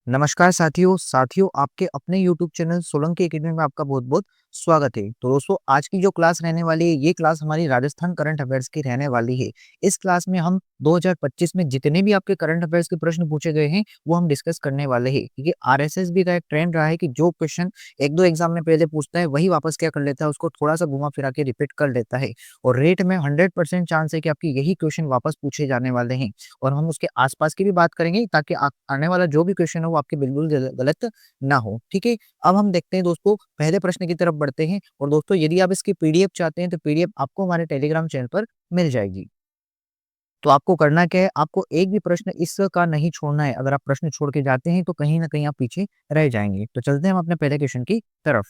नमस्कार साथियों आपके अपने YouTube चैनल सोलंकी एकेडमी में आपका बहुत-बहुत स्वागत है। तो दोस्तों आज की जो क्लास रहने वाली है, ये क्लास हमारी राजस्थान करंट अफेयर्स की रहने वाली है। इस क्लास में हम 2025 में जितने भी आपके करंट अफेयर्स के प्रश्न पूछे गए हैं, वो हम डिस्कस करने वाले हैं। क्योंकि आरएसएस का एक ट्रेंड रहा है कि जो क्वेश्चन 1-2 एग्जाम में पहले पूछता है, वही वापस क्या कर लेता है, उसको थोड़ा-सा घुमा-फिरा के रिपीट कर लेता है। और रेट में 100% चांस है कि आपके यही क्वेश्चन वापस पूछे जाने वाले हैं। और हम उसके आस-पास की भी बात करेंगे ताकि आने वाला जो भी क्वेश्चन है वो आपके बिल्कुल गलत ना हो, ठीक है? अब हम देखते हैं दोस्तों पहले प्रश्न की तरफ बढ़ते हैं और दोस्तों यदि आप इसकी पीडीएफ चाहते हैं तो पीडीएफ आपको हमारे टेलीग्राम चैनल पर मिल जाएगी। तो आपको करना क्या है, आपको एक भी प्रश्न इसका नहीं छोड़ना है। अगर आप प्रश्न छोड़ के जाते हैं तो कहीं न कहीं आप पीछे रह जाएँगे। तो चलते हैं हम अपने पहले क्वेश्चन की तरफ।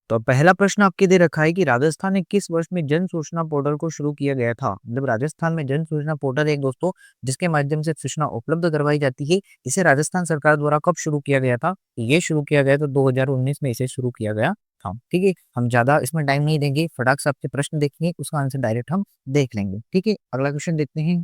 तो पहला प्रश्न आपके दे रखा है कि राजस्थान ने किस वर्ष में जन सूचना पोर्टल को शुरू किया गया था? मतलब राजस्थान में जन सूचना पोर्टल एक दोस्तों जिसके माध्यम से सूचना उपलब्ध करवाई जाती है, इसे राजस्थान सरकार द्वारा कब शुरू किया गया था? ये शुरू किया गया तो 2019 में इसे शुरू किया गया था। ठीक है, हम ज्यादा इसमें टाइम नहीं देंगे, फटाक से आपके प्रश्न देखेंगे, उसका आंसर डायरेक्ट हम देख लेंगे। ठीक है, अगला क्वेश्चन देखते हैं।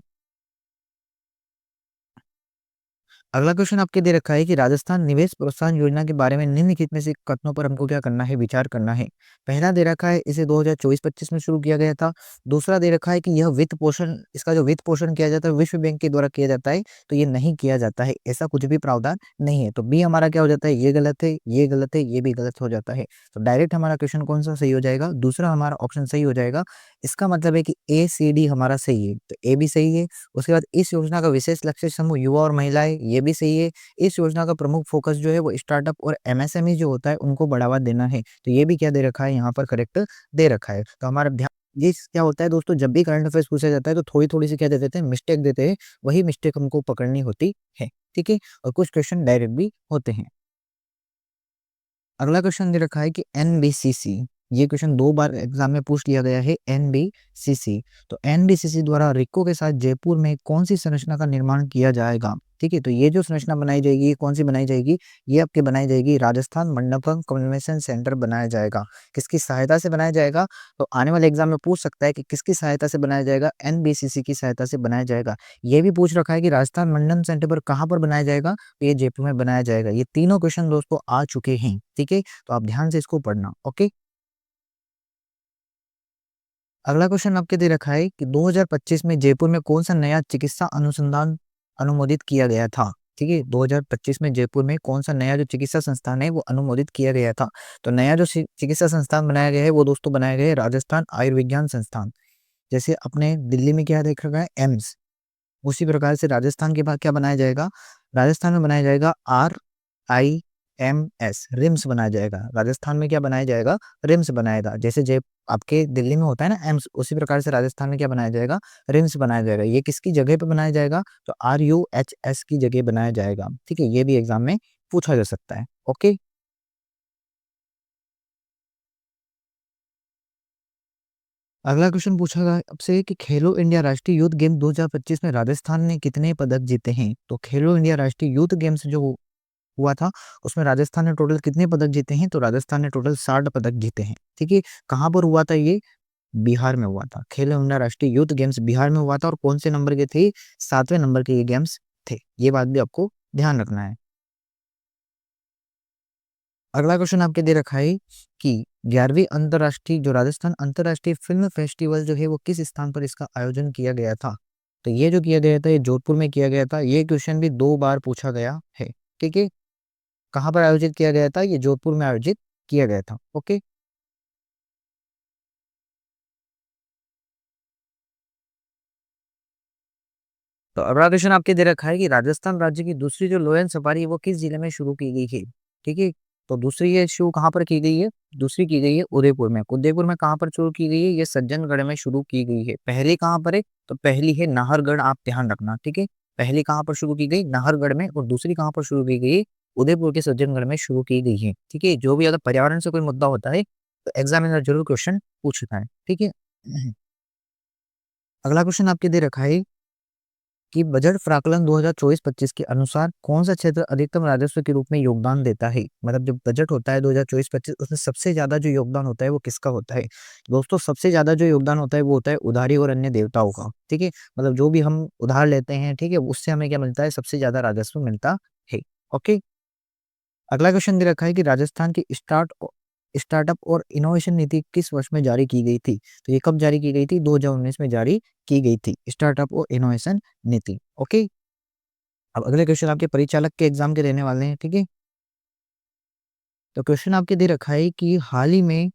अगला क्वेश्चन आपके दे रखा है कि राजस्थान निवेश प्रोत्साहन योजना के बारे में निम्नलिखित में से कथनों पर हमको क्या करना है, विचार करना है। पहला दे रखा है इसे 2024-25 में शुरू किया गया था। दूसरा दे रखा है कि यह वित्त पोषण, इसका जो वित्त पोषण किया जाता है विश्व बैंक के द्वारा किया जाता है, तो ये नहीं किया जाता है, ऐसा कुछ भी प्रावधान नहीं है। तो बी हमारा क्या हो जाता है, ये गलत है, ये गलत है, ये भी गलत हो जाता है। तो डायरेक्ट हमारा क्वेश्चन कौन सा सही हो जाएगा, दूसरा हमारा ऑप्शन सही हो जाएगा। इसका मतलब है कि ए सी डी हमारा सही है, तो ए भी सही है। उसके बाद इस योजना का विशेष लक्ष्य समूह युवा और महिलाएं, ये भी सही है। इस योजना का प्रमुख फोकस जो है वो स्टार्टअप और एमएसएमई जो होता है उनको बढ़ावा देना है, तो ये भी क्या दे रखा है, यहाँ पर करेक्ट दे रखा है। तो हमारा ध्यान ये क्या होता है दोस्तों, जब भी करंट अफेयर्स पूछा जाता है तो थोड़ी-थोड़ी सी क्या दे देते हैं, मिस्टेक देते हैं, वही मिस्टेक हमको पकड़नी होती है, ठीक है? और कुछ क्वेश्चन डायरेक्ट भी होते हैं। अगला क्वेश्चन दे रखा है कि एनबीसीसी, ये क्वेश्चन 2 बार एग्जाम में पूछ लिया गया है, एनबीसीसी। तो एनबीसीसी द्वारा रिक्को के साथ जयपुर में कौन-सी संरचना का निर्माण किया जाएगा? ठीक है, तो ये जो संरचना बनाई जाएगी, ये कौन-सी बनाई जाएगी? ये आपकी बनाई जाएगी राजस्थान मंडपम कन्वेंशन सेंटर बनाया जाएगा। किसकी सहायता से बनाया जाएगा? तो आने वाले एग्जाम में पूछ सकता है कि किसकी सहायता से बनाया जाएगा? एनबीसीसी की सहायता से बनाया जाएगा। ये भी पूछ रखा है कि राजस्थान मंडपम सेंटर पर कहाँ पर बनाया जाएगा? तो ये जयपुर में बनाया जाएगा। ये तीनों क्वेश्चन दोस्तों आ चुके हैं, ठीक है? तो आप ध्यान से इसको पढ़ना, ओके? अगला क्वेश्चन आपके दे रखा है कि 2025 में जयपुर में कौन-सा नया चिकित्सा अनुसंधान अनुमोदित किया गया था? ठीक है, 2025 में जयपुर में कौन-सा नया जो चिकित्सा संस्थान है वो अनुमोदित किया गया था? तो नया जो चिकित्सा संस्थान बनाया गया है वो दोस्तों बनाया गया है राजस्थान आयुर्विज्ञान संस्थान। जैसे अपने दिल्ली में क्या देख रखा है, एम्स, उसी प्रकार से राजस्थान के बाद क्या बनाया जाएगा? राजस्थान में बनाया जाएगा आरआईएमएस, रिम्स बनाया जाएगा। राजस्थान में क्या बनाया जाएगा? रिम्स बनाएगा। जैसे जय आपके दिल्ली में होता है ना एम्स, उसी प्रकार से राजस्थान में क्या बनाया जाएगा? रिम्स बनाया जाएगा। ये किसकी जगह पे बनाया जाएगा? तो आरयूएचएस की जगह बनाया जाएगा। ठीक है? ये भी एग्ज़ाम में पूछा जा सकता है। ओके? अगला क्वेश्चन पूछा गया आपसे कि खेलो इंडिया राष्ट्रीय यूथ गेम 2025 में राजस्थान ने कितने पदक जीते हैं? तो खेलो इंडिया राष्ट्रीय यूथ गेम्स जो हुआ था, उसमें राजस्थान ने टोटल कितने पदक जीते हैं? तो राजस्थान ने टोटल 60 पदक जीते हैं। ठीक है? कहाँ पर हुआ था ये? बिहार में हुआ था। खेलो इंडिया राष्ट्रीय यूथ गेम्स बिहार में हुआ था और कौन से नंबर के थे? 7वें नंबर के ये गेम्स थे। ये बात भी आपको ध्यान रखना है। अगला क्वेश्चन आपके दे रखा है कि 11वीं अंतर्राष्ट्रीय जो राजस्थान अंतर्राष्ट्रीय फिल्म फेस्टिवल जो है वो किस स्थान पर इसका आयोजन किया गया था? तो ये जो किया गया था ये जोधपुर में किया गया था। ये क्वेश्चन भी 2 बार पूछा गया है। ठीक है? कहाँ पर आयोजित किया गया था? ये जोधपुर में आयोजित किया गया था। ओके? तो अगला क्वेश्चन आपके दे रखा है कि राजस्थान राज्य की दूसरी जो लोयन सफारी है वो किस जिले में शुरू की गई है? ठीक है, तो दूसरी ये शुरू कहाँ पर की गई है? दूसरी की गई है उदयपुर में। उदयपुर में कहाँ पर शुरू की गई है? ये सज्जनगढ़ में शुरू की गई है। पहली कहाँ पर है? तो पहली है नाहरगढ़, आप ध्यान रखना, ठीक है? पहली कहाँ पर शुरू की गई? नाहरगढ़ में। और दूसरी कहाँ पर शुरू की गई? उदयपुर के सज्जनगढ़ में शुरू की गई है। ठीक है, जो भी अगर पर्यावरण से कोई मुद्दा होता है तो एग्जामिनर जरूर क्वेश्चन पूछता है। ठीक है, अगला क्वेश्चन आपके दे रखा है कि बजट प्राक्कलन 2024-25 के अनुसार कौन-सा क्षेत्र अधिकतम राजस्व के रूप में योगदान देता है? मतलब जब बजट होता है 2024-25 उसमें सबसे ज़्यादा जो योगदान होता है वो किसका होता है? दोस्तों सबसे ज़्यादा जो योगदान होता है वो होता है उधारी और अन्य देवताओं का, ठीक है? मतलब जो भी हम उधार लेते हैं, ठीक है? उससे हमें क्या मिलता है? सबसे ज़्यादा राजस्व मिलता है। ओके। अगला क्वेश्चन दे रखा है कि राजस्थान की स्टार्टअप और इनोवेशन नीति किस वर्ष में जारी की गई थी? तो ये कब जारी की गई थी? 2019 में जारी की गई थी स्टार्टअप और इनोवेशन नीति। ओके। अब अगले क्वेश्चन आपके परिचालक के एग्जाम के रहने वाले हैं, ठीक है। तो क्वेश्चन आपके दे रखा है कि हाल ही में,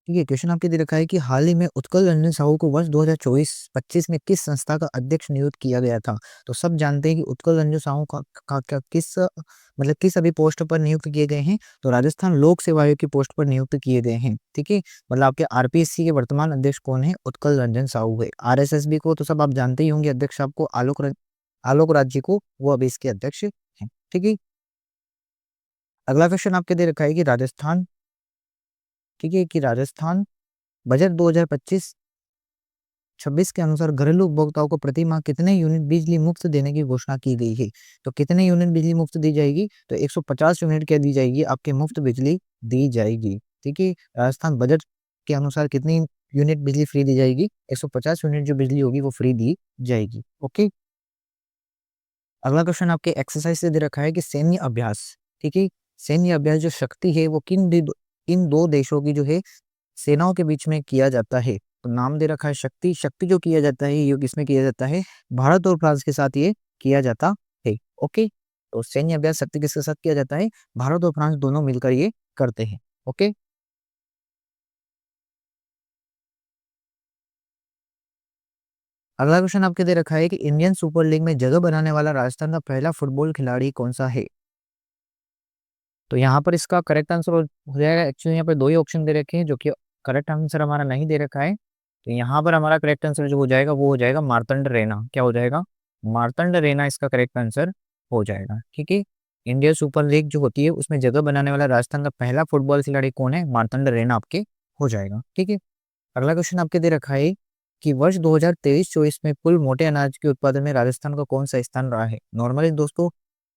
ठीक है, क्वेश्चन आपके दे रखा है कि हाल ही में उत्कल रंजन साहू को वर्ष 2024-25 में किस संस्था का अध्यक्ष नियुक्त किया गया था? तो सब जानते हैं कि उत्कल रंजन साहू का किस मतलब किस अभी पोस्ट पर नियुक्त किए गए हैं? तो राजस्थान लोक सेवा आयोग की पोस्ट पर नियुक्त किए गए हैं, ठीक है। मतलब आपके आरपीएससी के वर्तमान अध्यक्ष कौन है? उत्कल रंजन साहू है। आरएसएसबी को तो सब आप जानते ही होंगे, अध्यक्ष आपको आलोक राज्य को, वो अभी इसके अध्यक्ष हैं, ठीक है। अगला क्वेश्चन आपके दे रखा है कि राजस्थान, ठीक है, कि राजस्थान बजट 2025-26 के अनुसार घरेलू उपभोक्ताओं को प्रति माह कितने यूनिट बिजली मुफ्त देने की घोषणा की गई है? तो कितने यूनिट बिजली मुफ्त दी जाएगी? तो 150 यूनिट क्या दी जाएगी? आपके मुफ्त बिजली दी जाएगी, ठीक है। राजस्थान बजट के अनुसार कितनी यूनिट बिजली फ्री दी जाएगी? 150 यूनिट जो बिजली होगी वो फ्री दी जाएगी, ओके। अगला क्वेश्चन आपके एक्सरसाइज से दे रखा है कि सैन्य अभ्यास, ठीक है, सैन्य अभ्यास जो शक्ति है वो किन दो देशों की जो है सेनाओं के बीच में किया जाता है? तो नाम दे रखा है शक्ति। शक्ति जो किया जाता है ये किसमें किया जाता है? भारत और फ्रांस के साथ ये किया जाता है, ओके। तो सैन्य अभ्यास शक्ति किसके साथ किया जाता है? भारत और फ्रांस दोनों मिलकर ये करते हैं, ओके। अगला क्वेश्चन आपके दे रखा है कि इंडियन सुपर लीग में जगह बनाने वाला राजस्थान का पहला फुटबॉल खिलाड़ी कौन सा है? तो यहाँ पर इसका करेक्ट आंसर हो जाएगा, एक्चुअली यहाँ पर दो ही ऑप्शन दे रखे हैं जो कि करेक्ट आंसर हमारा नहीं दे रखा है। तो यहाँ पर हमारा करेक्ट आंसर जो हो जाएगा वो हो जाएगा मार्तंड रैना। क्या हो जाएगा? मार्तंड रैना इसका करेक्ट आंसर हो जाएगा, ठीक है। इंडिया सुपर लीग जो होती है उसमें जगह बनाने वाला राजस्थान का पहला फुटबॉल खिलाड़ी कौन है? मार्तंड रैना आपके हो जाएगा, ठीक है। अगला क्वेश्चन आपके दे रखा है कि वर्ष 2023-24 में कुल मोटे अनाज के उत्पादन में राजस्थान का कौन सा स्थान रहा है? नॉर्मली दोस्तों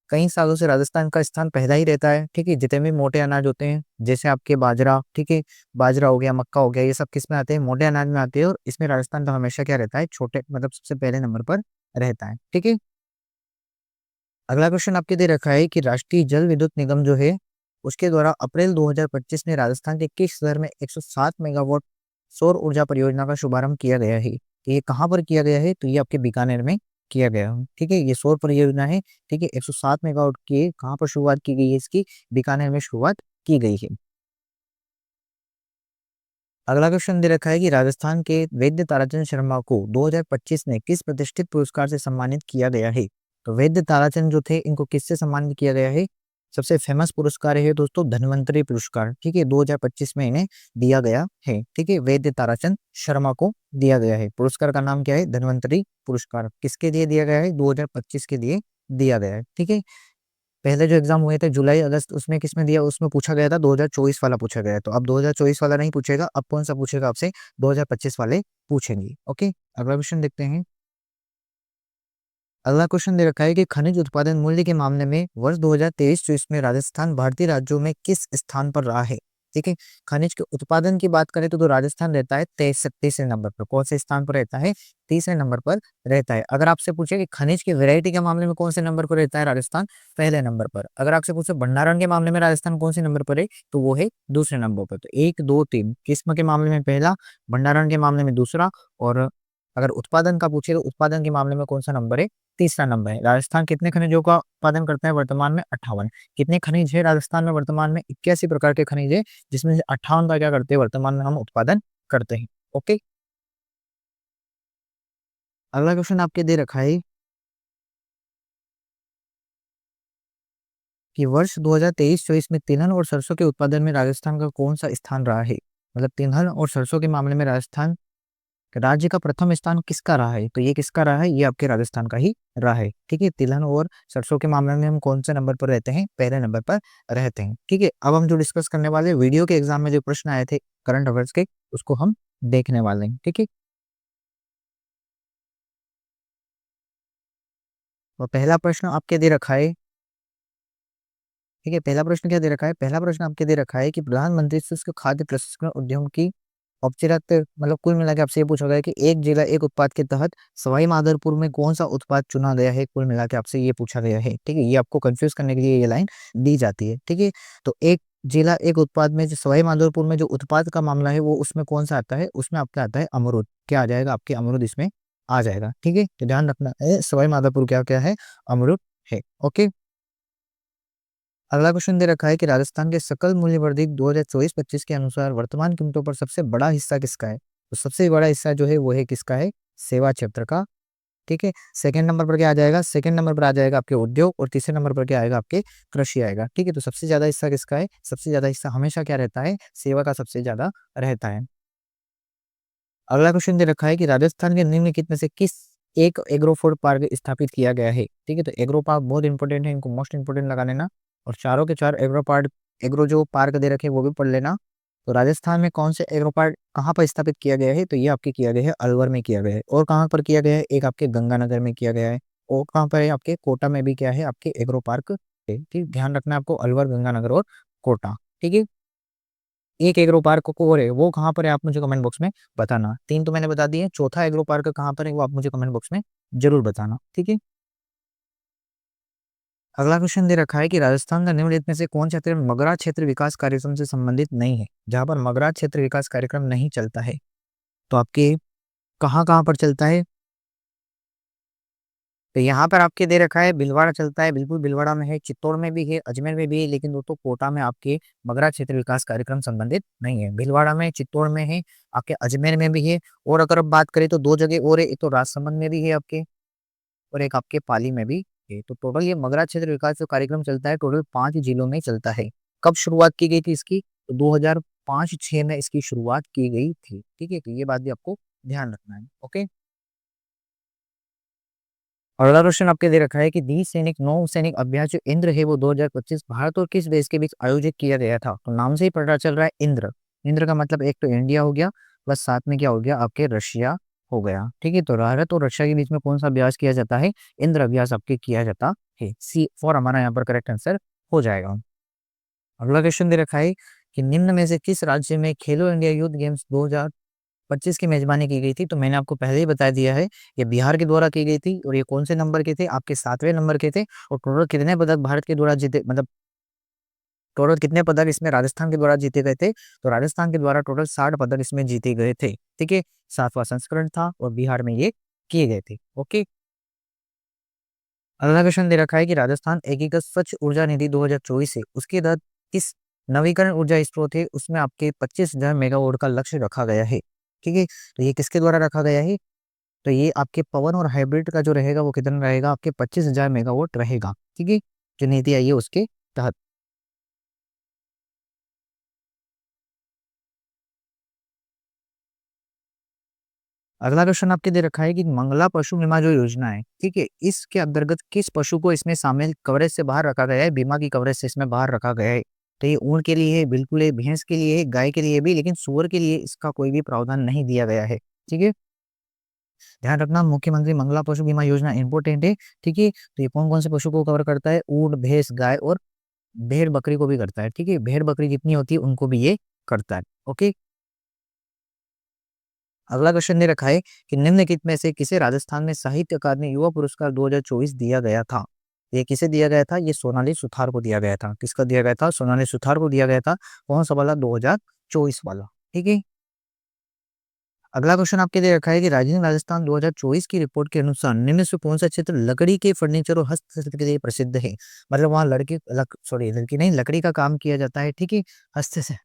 कई सालों से राजस्थान का स्थान पहला ही रहता है, ठीक है। जितने भी मोटे अनाज होते हैं जैसे आपके बाजरा, ठीक है, बाजरा हो गया, मक्का हो गया, ये सब किस में आते हैं? मोटे अनाज में आते हैं। और इसमें राजस्थान का हमेशा क्या रहता है? छोटे मतलब सबसे पहले नंबर पर रहता है, ठीक है। अगला क्वेश्चन आपके दे रखा है कि राष्ट्रीय जल विद्युत निगम जो है उसके द्वारा अप्रैल 2025 में राजस्थान के किस शहर में 107 मेगावाट सौर ऊर्जा परियोजना का शुभारंभ किया गया है? तो ये कहाँ पर किया गया है? तो ये आपके बीकानेर में किया गया है, ठीक है। ये सौर परियोजना है, ठीक है। 107 मेगावाट की कहाँ पर शुरुआत की गई है? इसकी बीकानेर में शुरुआत की गई है। अगला क्वेश्चन दे रखा है कि राजस्थान के वैद्य ताराचंद शर्मा को 2025 में किस प्रतिष्ठित पुरस्कार से सम्मानित किया गया है? तो वैद्य ताराचंद जो थे इनको किससे सम्मानित किया गया है? सबसे फेमस पुरस्कार है दोस्तों धन्वंतरी पुरस्कार, ठीक है। 2025 में इन्हें दिया गया है, ठीक है। वैद्य ताराचंद शर्मा को दिया गया है। पुरस्कार का नाम क्या है? धन्वंतरी पुरस्कार। किसके लिए दिया गया है? 2025 के लिए दिया गया है, ठीक है। पहले जो एग्जाम हुए थे जुलाई अगस्त उसमें किसमें दिया? उसमें पूछा गया था 2024 वाला पूछा गया है। तो अब 2024 वाला नहीं पूछेगा, अब कौन सा पूछेगा आपसे? 2025 वाले पूछेंगे, ओके। अगला क्वेश्चन देखते हैं। अगला क्वेश्चन दे रखा है कि खनिज उत्पादन मूल्य के मामले में वर्ष 2023-24 में राजस्थान भारतीय राज्यों में किस स्थान पर रहा है? ठीक है, खनिज के उत्पादन की बात करें तो राजस्थान रहता है तीसरे नंबर पर। कौन से स्थान पर रहता है? तीसरे नंबर पर रहता है। अगर आपसे पूछे कि खनिज की वैरायटी के मामले में कौन से नंबर पर रहता है राजस्थान? पहले नंबर पर। अगर आपसे पूछे भंडारण के मामले में राजस्थान कौन से नंबर पर है? तो वो है दूसरे नंबर पर। तो 1 2 3 किस्म के मामले में पहला, भंडारण के मामले में दूसरा, और अगर उत्पादन का पूछे तो उत्पादन के मामले में कौन सा नंबर है? तीसरा नंबर है। राजस्थान कितने खनिजों का उत्पादन करता है वर्तमान में? 58। कितने खनिज है राजस्थान में वर्तमान में? 81 प्रकार के खनिज है, जिसमें से 58 का क्या करते हैं वर्तमान में हम उत्पादन करते हैं, ओके। अगला क्वेश्चन आपके दे रखा है कि वर्ष 2023-24 में तिलहन और सरसों के उत्पादन में राजस्थान का कौन सा स्थान रहा है? मतलब तिलहन और सरसों के मामले में राजस्थान राज्य का प्रथम स्थान किसका रहा है? तो ये किसका रहा है? ये आपके राजस्थान का ही रहा है, ठीक है। तिलहन और सरसों के मामले में हम कौन से नंबर पर रहते हैं? पहले नंबर पर रहते हैं, ठीक है। अब हम जो डिस्कस करने वाले वीडियो के एग्जाम में जो प्रश्न आए थे करंट अफेयर्स के, उसको हम देखने वाले हैं, ठीक है। और पहला प्रश्न आपके दे रखा है, ठीक है। पहला प्रश्न क्या दे रखा है? पहला प्रश्न आपके दे रखा है कि प्रधानमंत्री शुष्क खाद्य प्रसंस्करण उद्यम की औपचारिक मतलब कुल मिला के आपसे ये पूछा गया है कि एक जिला एक उत्पाद के तहत सवाई माधोपुर में कौन सा उत्पाद चुना गया है, कुल मिला के आपसे ये पूछा गया है। ठीक है, ये आपको कंफ्यूज करने के लिए ये लाइन दी जाती है। ठीक है, तो एक जिला एक उत्पाद में जो सवाई माधोपुर में जो उत्पाद का मामला है वो उसमें कौन सा आता है, उसमें आपका आता है अमरूद। क्या आ जाएगा आपके, अमरूद इसमें आ जाएगा। ठीक है, तो ध्यान रखना है सवाई माधोपुर क्या क्या है, अमरूद है। ओके, अगला क्वेश्चन दे रखा है कि राजस्थान के सकल मूल्य वर्धित 2024-25 के अनुसार वर्तमान कीमतों पर सबसे बड़ा हिस्सा किसका है? तो सबसे बड़ा हिस्सा जो है वो है किसका है, सेवा क्षेत्र का। ठीक है, सेकंड नंबर पर क्या आ जाएगा, सेकंड नंबर पर आ जाएगा आपके उद्योग, और तीसरे नंबर पर क्या आएगा आपके कृषि आएगा। ठीक है, तो सबसे ज्यादा हिस्सा किसका है, सबसे ज्यादा हिस्सा हमेशा क्या रहता है, सेवा का सबसे ज्यादा रहता है। अगला क्वेश्चन दे रखा है कि राजस्थान के निम्नलिखित में से किस एक एग्रो पार्क स्थापित किया गया है। ठीक है, तो एग्रो पार्क बहुत इंपॉर्टेंट है, इनको मोस्ट इंपोर्टेंट लगा लेना, और चारों के चार एग्रो जो पार्क दे रखे हैं वो भी पढ़ लेना। तो राजस्थान में कौन से एग्रो पार्क कहाँ पर स्थापित किया गया है, तो ये आपके किया गया है अलवर में किया गया है। और कहाँ पर किया गया है, एक आपके गंगानगर में किया गया है, और कहाँ पर है आपके कोटा में भी क्या है आपके एग्रो पार्क है। ठीक, ध्यान रखना है आपको, अलवर, गंगानगर और कोटा। ठीक है, एक एग्रो पार्क को और है वो कहाँ पर है आप मुझे कमेंट बॉक्स में बताना। तीन तो मैंने बता दिए, चौथा एग्रो पार्क कहाँ पर है वो आप मुझे कमेंट बॉक्स में जरूर बताना। ठीक है, अगला क्वेश्चन दे रखा है कि राजस्थान का निम्नलिखित में से कौन सा क्षेत्र मगरा क्षेत्र विकास कार्यक्रम से संबंधित नहीं है, जहां पर मगरा क्षेत्र विकास कार्यक्रम नहीं चलता है। तो आपके कहाँ कहाँ पर चलता है, तो यहाँ पर आपके दे रखा है भीलवाड़ा चलता है, बिल्कुल भीलवाड़ा में है, चित्तौड़ में भी है, अजमेर में भी है, लेकिन दोस्तों कोटा में आपके मगरा क्षेत्र विकास कार्यक्रम संबंधित नहीं है। भीलवाड़ा में, चित्तौड़ में है, आपके अजमेर में भी है, और अगर अब बात करें तो दो जगह और है, एक तो राजसमंद में भी है आपके, और एक आपके पाली में भी है। तो टोटल ये मगरा क्षेत्र विकास जो कार्यक्रम चलता है टोटल 5 जिलों में चलता है। कब शुरुआत की गई थी इसकी, तो 2005-6 में इसकी शुरुआत की गई थी। ठीक है, तो ये बात भी आपको ध्यान रखना है। ओके, और अगला क्वेश्चन आपके दे रखा है कि द्वि सैनिक नौ सैनिक अभ्यास जो इंद्र है वो 2025 भारत और किस देश के बीच आयोजित किया गया था। तो नाम से ही पता चल रहा है इंद्र, इंद्र का मतलब एक तो इंडिया हो गया, प्लस साथ में क्या हो गया आपके रशिया हो गया। ठीक है, तो भारत और रशिया के बीच में कौन सा अभ्यास किया जाता है, इंद्र अभ्यास आपके किया जाता है। सी फॉर हमारा यहाँ पर करेक्ट आंसर हो जाएगा। अगला क्वेश्चन दे रखा है कि निम्न में से किस राज्य में खेलो इंडिया यूथ गेम्स 2025 की मेजबानी की गई थी। तो मैंने आपको पहले ही बता दिया है, ये बिहार के द्वारा की गई थी, और ये कौन से नंबर के थे, आपके 7वें नंबर के थे। और टोटल कितने पदक भारत के द्वारा जीते, मतलब टोटल कितने पदक इसमें राजस्थान के द्वारा जीते गए थे, तो राजस्थान के द्वारा टोटल 60 पदक इसमें जीते गए थे। ठीक है, 7वां संस्करण था और बिहार में ये किए गए थे। ओके, अगला क्वेश्चन दे रखा है कि राजस्थान एकीकृत स्वच्छ ऊर्जा निधि 2024 है, उसके तहत किस नवीकरण ऊर्जा स्रोत है उसमें आपके 25,000 मेगावाट का लक्ष्य रखा गया है। ठीक है, तो ये किसके द्वारा रखा गया है, तो ये आपके पवन और हाइब्रिड का जो रहेगा वो कितना रहेगा आपके 25,000 मेगावाट रहेगा। ठीक है, जो नीति आई है उसके तहत। अगला क्वेश्चन आपके दे रखा है कि मंगला पशु बीमा जो योजना है, ठीक है, इसके अंतर्गत किस पशु को इसमें शामिल कवरेज से बाहर रखा गया है, बीमा की कवरेज से इसमें बाहर रखा गया है। तो ये ऊँट के लिए है, बिल्कुल है, भैंस के लिए है, गाय के लिए भी, लेकिन सूअर के लिए इसका कोई भी प्रावधान नहीं दिया गया है। ठीक है, ध्यान रखना, मुख्यमंत्री मंगला पशु बीमा योजना इंपोर्टेंट है। ठीक है, तो ये कौन कौन से पशु को कवर करता है, ऊँट, भैंस, गाय और भेड़ बकरी को भी करता है। ठीक है, भेड़ बकरी जितनी होती है उनको भी ये करता है। ओके, अगला क्वेश्चन दे रखा है कि निम्नलिखित में से किसे राजस्थान में साहित्य अकादमी युवा पुरस्कार 2024 दिया गया था। ये किसे दिया गया था, ये सोनाली सुथार को दिया गया था। किसका दिया गया था, सोनाली सुथार को दिया गया था। कौन सा वाला, 2024 वाला। ठीक है, अगला क्वेश्चन आपके दे रखा है कि राजधानी राजस्थान 2024 की रिपोर्ट के अनुसार निम्न से कौन सा क्षेत्र लकड़ी के फर्नीचर और हस्तशिल्प के लिए प्रसिद्ध है। मतलब वहाँ सॉरी लड़की नहीं, लकड़ी का काम किया जाता है। ठीक है, हस्त से,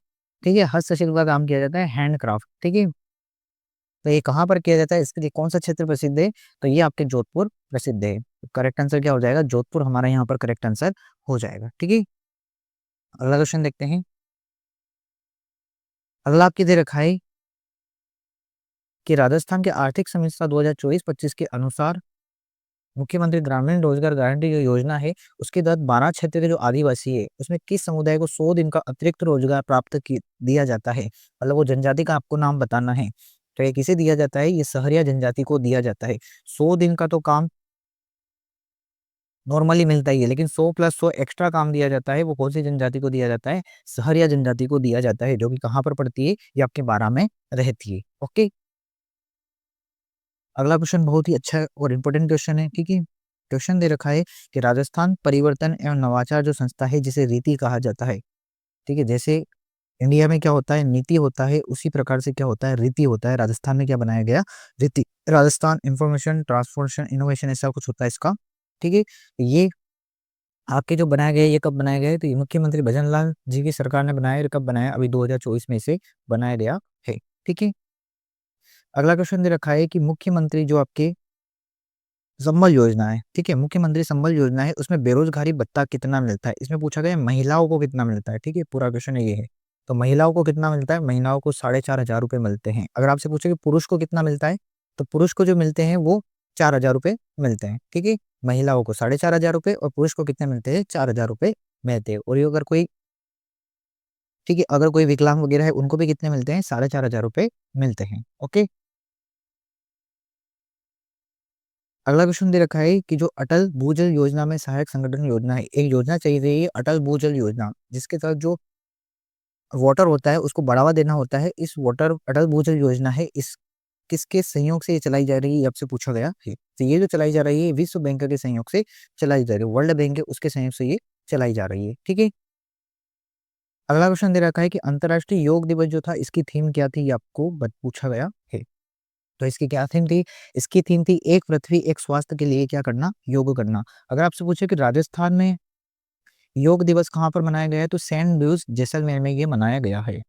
ठीक है, हस्तशिल्प का काम किया जाता है, हैंडक्राफ्ट। ठीक है, तो ये कहाँ पर किया जाता है, इसके लिए कौन सा क्षेत्र प्रसिद्ध है, तो ये आपके जोधपुर प्रसिद्ध है। करेक्ट आंसर क्या हो जाएगा, जोधपुर हमारा यहाँ पर करेक्ट आंसर हो जाएगा। ठीक है, अगला क्वेश्चन देखते हैं। अगला आपके दे रखा है कि राजस्थान के आर्थिक समीक्षा 2024-25 के अनुसार मुख्यमंत्री ग्रामीण रोजगार गारंटी जो योजना है उसके तहत 12 क्षेत्र के जो आदिवासी है उसमें किस समुदाय को 100 दिन का अतिरिक्त रोजगार दिया जाता है। मतलब वो जनजाति का आपको नाम बताना है। तो ये किसे दिया जाता है, ये सहरिया जनजाति को दिया जाता है। 100 दिन का तो काम नॉर्मली मिलता ही है, लेकिन 100+100 एक्स्ट्रा काम दिया जाता है, वो कौन सी जनजाति को दिया जाता है? सहरिया जनजाति को दिया जाता है, जो कि कहाँ पर पड़ती है? ये आपके 12 में रहती है। ओके, अगला क्वेश्चन बहुत ही अच्छा और इम्पोर्टेंट क्वेश्चन है, ठीक है। क्वेश्चन दे रखा है कि राजस्थान परिवर्तन एवं नवाचार जो संस्था है, जिसे रीति कहा जाता है, ठीक है। जैसे इंडिया में क्या होता है? नीति होता है, उसी प्रकार से क्या होता है? रीति होता है। राजस्थान में क्या बनाया गया? रीति। राजस्थान इंफॉर्मेशन ट्रांसफॉर्मेशन इनोवेशन ऐसा कुछ होता है इसका, ठीक है। ये आपके जो बनाया गया है, ये कब बनाया गया है? तो ये मुख्यमंत्री भजन लाल जी की सरकार ने बनाया है। और कब बनाया? अभी 2024 में इसे बनाया गया है, ठीक है। अगला क्वेश्चन दे रखा है कि मुख्यमंत्री जो आपके संबल योजना है, ठीक है, मुख्यमंत्री संबल योजना है, उसमें बेरोजगारी भत्ता कितना मिलता है? इसमें पूछा गया है महिलाओं को कितना मिलता है, ठीक है, पूरा क्वेश्चन ये है। तो महिलाओं को कितना मिलता है? महिलाओं को 4,500 रुपए मिलते हैं। अगर आपसे पूछे कि पुरुष को कितना मिलता है, तो पुरुष को जो मिलते हैं वो 4,000 रुपए मिलते हैं, ठीक है। महिलाओं को 4,500 रुपए और पुरुष को कितने मिलते हैं? 4,000 रुपए मिलते हैं। और ये अगर कोई, ठीक है, अगर कोई विकलांग वगैरह है, उनको भी कितने मिलते हैं? 4,500 रुपए मिलते हैं। ओके, अगला क्वेश्चन दे रखा है कि जो अटल भूजल योजना में सहायक संगठन योजना है, एक योजना चली रही है अटल भूजल योजना, जिसके तहत जो वाटर होता है उसको बढ़ावा देना होता है। इस वाटर अटल भूजल योजना है, इस किसके सहयोग से ये चलाई जा रही है? ये आपसे पूछा गया है। तो ये जो चलाई जा रही है विश्व बैंक के सहयोग से चलाई जा रही है, वर्ल्ड बैंक है उसके सहयोग से ये चलाई जा रही है, ठीक है। अगला क्वेश्चन दे रखा है कि अंतर्राष्ट्रीय योग दिवस जो था, इसकी थीम क्या थी? ये आपको पूछा गया है। तो इसकी क्या थीम थी? इसकी थीम थी एक पृथ्वी एक स्वास्थ्य के लिए क्या करना? योग करना। अगर आपसे पूछे कि राजस्थान में योग दिवस कहाँ पर मनाया गया है, तो सेंट लुइस जैसलमेर में ये मनाया गया है।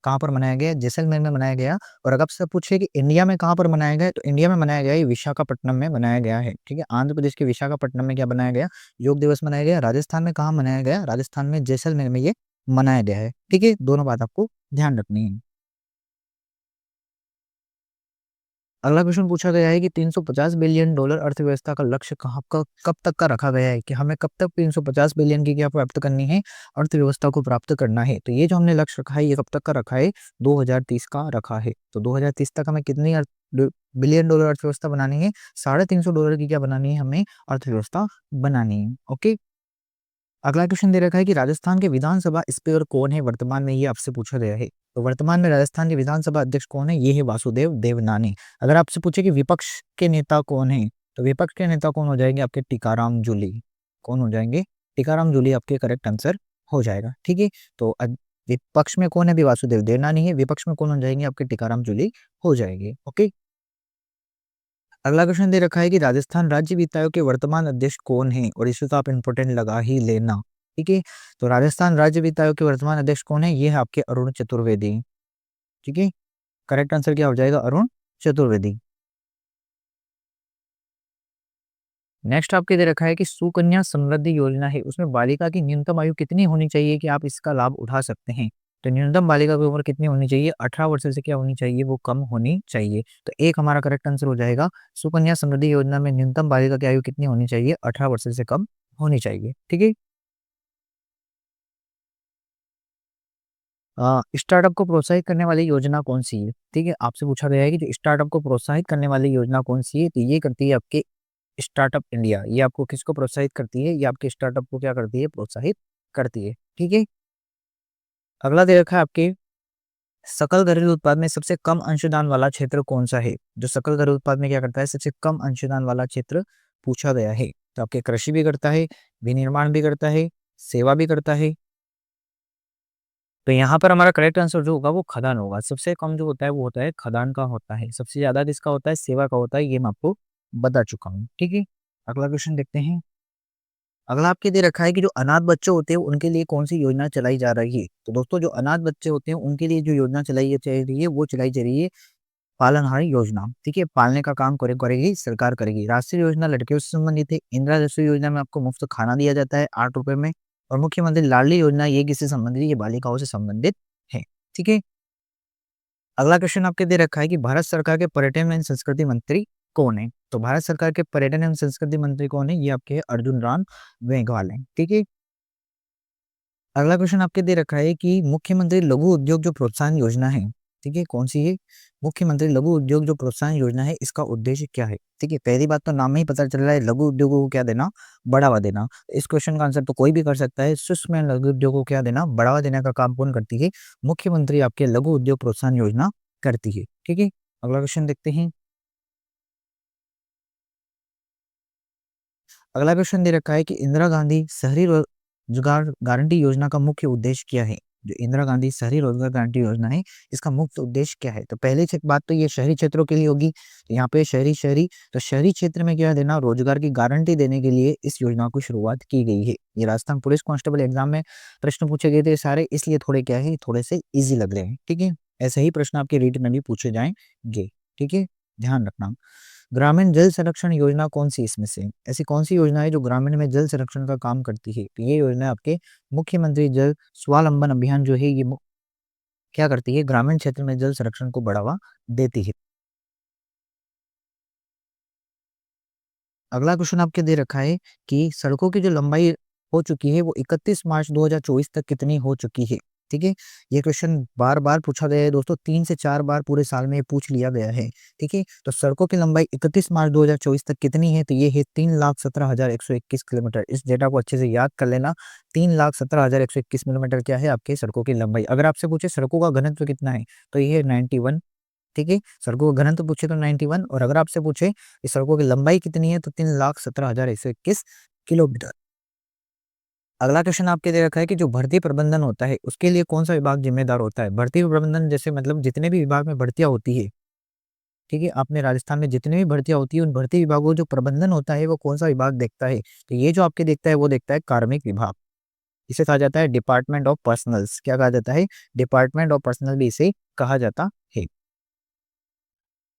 कहाँ पर मनाया गया? जैसलमेर में मनाया गया। और अगर आपसे पूछे कि इंडिया में कहाँ पर मनाया गया है, तो इंडिया में मनाया गया है विशाखापट्टनम में मनाया गया है, ठीक है। आंध्र प्रदेश के विशाखापट्टनम में क्या बनाया गया? योग दिवस मनाया गया। राजस्थान में कहाँ मनाया गया? राजस्थान में जैसलमेर में ये मनाया गया है, ठीक है। दोनों बात आपको ध्यान रखनी है। अगला क्वेश्चन पूछा गया है कि 350 बिलियन डॉलर अर्थव्यवस्था का लक्ष्य कब तक का रखा गया है? कि हमें कब तक 350 बिलियन की क्या प्राप्त करनी है? अर्थव्यवस्था को प्राप्त करना है। तो ये जो हमने लक्ष्य रखा है, ये कब तक का रखा है? 2030 का रखा है। तो 2030 तक हमें कितनी बिलियन डॉलर अर्थव्यवस्था बनानी है? $350 की क्या बनानी है? हमें अर्थव्यवस्था बनानी है। ओके, अगला क्वेश्चन दे रखा है कि राजस्थान के विधानसभा स्पीकर कौन है वर्तमान में? ये आपसे पूछा गया है। तो वर्तमान में राजस्थान के विधानसभा अध्यक्ष कौन है? ये है वासुदेव देवनानी। अगर आपसे पूछे कि विपक्ष के नेता कौन है, तो विपक्ष के नेता कौन हो जाएंगे? आपके टीकाराम जूली। कौन हो जाएंगे? टीकाराम जूली आपके करेक्ट आंसर हो जाएगा, ठीक है। तो विपक्ष में कौन है? भी वासुदेव देवनानी है। विपक्ष में कौन हो जाएंगे? आपके टीकाराम जूली हो जाएंगे। ओके, अगला क्वेश्चन दे रखा है कि राजस्थान राज्य वित्त आयोग के वर्तमान अध्यक्ष कौन है? और इसे तो आप इंपोर्टेंट लगा ही लेना, ठीक है। तो राजस्थान राज्य वित्त आयोग के वर्तमान अध्यक्ष कौन है? ये है आपके अरुण चतुर्वेदी, ठीक है। करेक्ट आंसर क्या हो जाएगा? अरुण चतुर्वेदी। नेक्स्ट आपके दे रखा है कि सुकन्या समृद्धि योजना है, उसमें बालिका की न्यूनतम आयु कितनी होनी चाहिए कि आप इसका लाभ उठा सकते हैं? तो न्यूनतम बालिका की उम्र कितनी होनी चाहिए? 18 वर्ष से क्या होनी चाहिए? वो कम होनी चाहिए। तो एक हमारा करेक्ट आंसर हो जाएगा। सुकन्या समृद्धि योजना में न्यूनतम बालिका की आयु कितनी होनी चाहिए? 18 वर्ष से कम होनी चाहिए, ठीक है। स्टार्टअप को प्रोत्साहित करने वाली योजना कौन सी है? ठीक है, आपसे पूछा गया है कि जो स्टार्टअप को प्रोत्साहित करने वाली योजना कौन सी है? तो ये करती है आपके स्टार्टअप इंडिया। ये आपको किसको प्रोत्साहित करती है? ये आपके स्टार्टअप को क्या करती है? प्रोत्साहित करती है, ठीक है। अगला दे रखा है आपके सकल घरेलू उत्पाद में सबसे कम अंशदान वाला क्षेत्र कौन सा है? जो सकल घरेलू उत्पाद में क्या करता है? सबसे कम अंशदान वाला क्षेत्र पूछा गया है। तो आपके कृषि भी करता है, विनिर्माण भी करता है, सेवा भी करता है। तो यहाँ पर हमारा करेक्ट आंसर जो होगा वो खदान होगा। सबसे कम जो होता है वो होता है खदान का होता है। सबसे ज्यादा किसका होता है? सेवा का होता है। ये मैं आपको बता चुका हूँ, ठीक है। अगला क्वेश्चन देखते हैं। अगला आपके दे रखा है कि जो अनाथ बच्चे होते हैं उनके लिए कौन सी योजना चलाई जा रही है? तो दोस्तों, जो अनाथ बच्चे होते हैं उनके लिए जो योजना चलाई जा रही है वो चलाई जा रही है पालनहार योजना, ठीक है। पालने का काम करेगी सरकार करेगी। राष्ट्रीय योजना लड़कियों से संबंधित है। इंदिरा रसोई योजना में आपको मुफ्त खाना दिया जाता है 8 रुपए में। और मुख्यमंत्री लाडली योजना ये किससे संबंधित है? ये बालिकाओं से संबंधित है, ठीक है। अगला क्वेश्चन आपके दे रखा है कि भारत सरकार के पर्यटन एवं संस्कृति मंत्री कौन है? तो भारत सरकार के पर्यटन एवं संस्कृति मंत्री कौन है? ये आपके अर्जुन राम मेघवाल हैं, ठीक है। अगला क्वेश्चन आपके दे रखा है कि मुख्यमंत्री लघु उद्योग जो प्रोत्साहन योजना है, ठीक है, कौन सी है? मुख्यमंत्री लघु उद्योग जो प्रोत्साहन योजना है, इसका उद्देश्य क्या है? ठीक है, पहली बात तो नाम में ही पता चल रहा है, लघु उद्योगों को क्या देना? बढ़ावा देना। इस क्वेश्चन का आंसर तो कोई भी कर सकता है, सूक्ष्म एवं लघु उद्योग को क्या देना? बढ़ावा देने का काम कौन करती है? मुख्यमंत्री आपके लघु उद्योग प्रोत्साहन योजना करती है। ठीक है, अगला क्वेश्चन देखते हैं। अगला क्वेश्चन दे रखा है कि इंदिरा गांधी शहरी रोजगार गारंटी योजना का मुख्य उद्देश्य क्या है? जो इंदिरा गांधी शहरी रोजगार गारंटी योजना है, इसका मुख्य उद्देश्य क्या है? तो पहले बात तो ये शहरी क्षेत्रों के लिए होगी, तो यहाँ पे शहरी शहरी तो शहरी क्षेत्र में क्या देना? रोजगार की गारंटी देने के लिए इस योजना की शुरुआत की गई है। ये राजस्थान पुलिस कांस्टेबल एग्जाम में प्रश्न पूछे गए थे सारे, इसलिए थोड़े क्या है, थोड़े से ईजी लग रहे हैं। ठीक है, ऐसे ही प्रश्न आपके रीट में भी पूछे जाएंगे। ठीक है, ध्यान रखना। ग्रामीण जल संरक्षण योजना कौन सी इसमें से? ऐसी कौन सी योजना है जो ग्रामीण में जल संरक्षण का काम करती है? तो ये योजना आपके मुख्यमंत्री जल स्वावलंबन अभियान जो है, ये क्या करती है? ग्रामीण क्षेत्र में जल संरक्षण को बढ़ावा देती है। अगला क्वेश्चन आपके दे रखा है कि सड़कों की जो लंबाई हो चुकी है वो 31 मार्च 2024 तक कितनी हो चुकी है? ठीक है, ये क्वेश्चन बार-बार पूछा गया है दोस्तों, 3 से 4 बार पूरे साल में पूछ लिया गया है। ठीक है, तो सड़कों की लंबाई 31 मार्च 2024 तक कितनी है? तो ये है 3,17,121 किलोमीटर। इस डेटा को अच्छे से याद कर लेना। 3,17,121 किलोमीटर क्या है? आपके सड़कों की लंबाई। अगर आपसे पूछे सड़कों का घनत्व कितना है? तो ये है 91। ठीक है, सड़कों का घनत्व पूछे तो 91, और अगर आपसे पूछे इस सड़कों की लंबाई कितनी है तो 3,17,121 किलोमीटर। अगला क्वेश्चन आपके दे रखा है कि जो भर्ती प्रबंधन होता है उसके लिए कौन सा विभाग जिम्मेदार होता है? भर्ती प्रबंधन जैसे मतलब जितने भी विभाग में भर्तियां होती है, ठीक है, आपने राजस्थान में जितने भी भर्तियां होती है उन भर्ती विभागों का जो प्रबंधन होता है वो कौन सा विभाग देखता है? तो ये जो आपके देखता है वो देखता है कार्मिक विभाग। इसे कहा जाता है डिपार्टमेंट ऑफ पर्सनल्स। क्या कहा जाता है? डिपार्टमेंट ऑफ पर्सनल भी इसे कहा जाता है।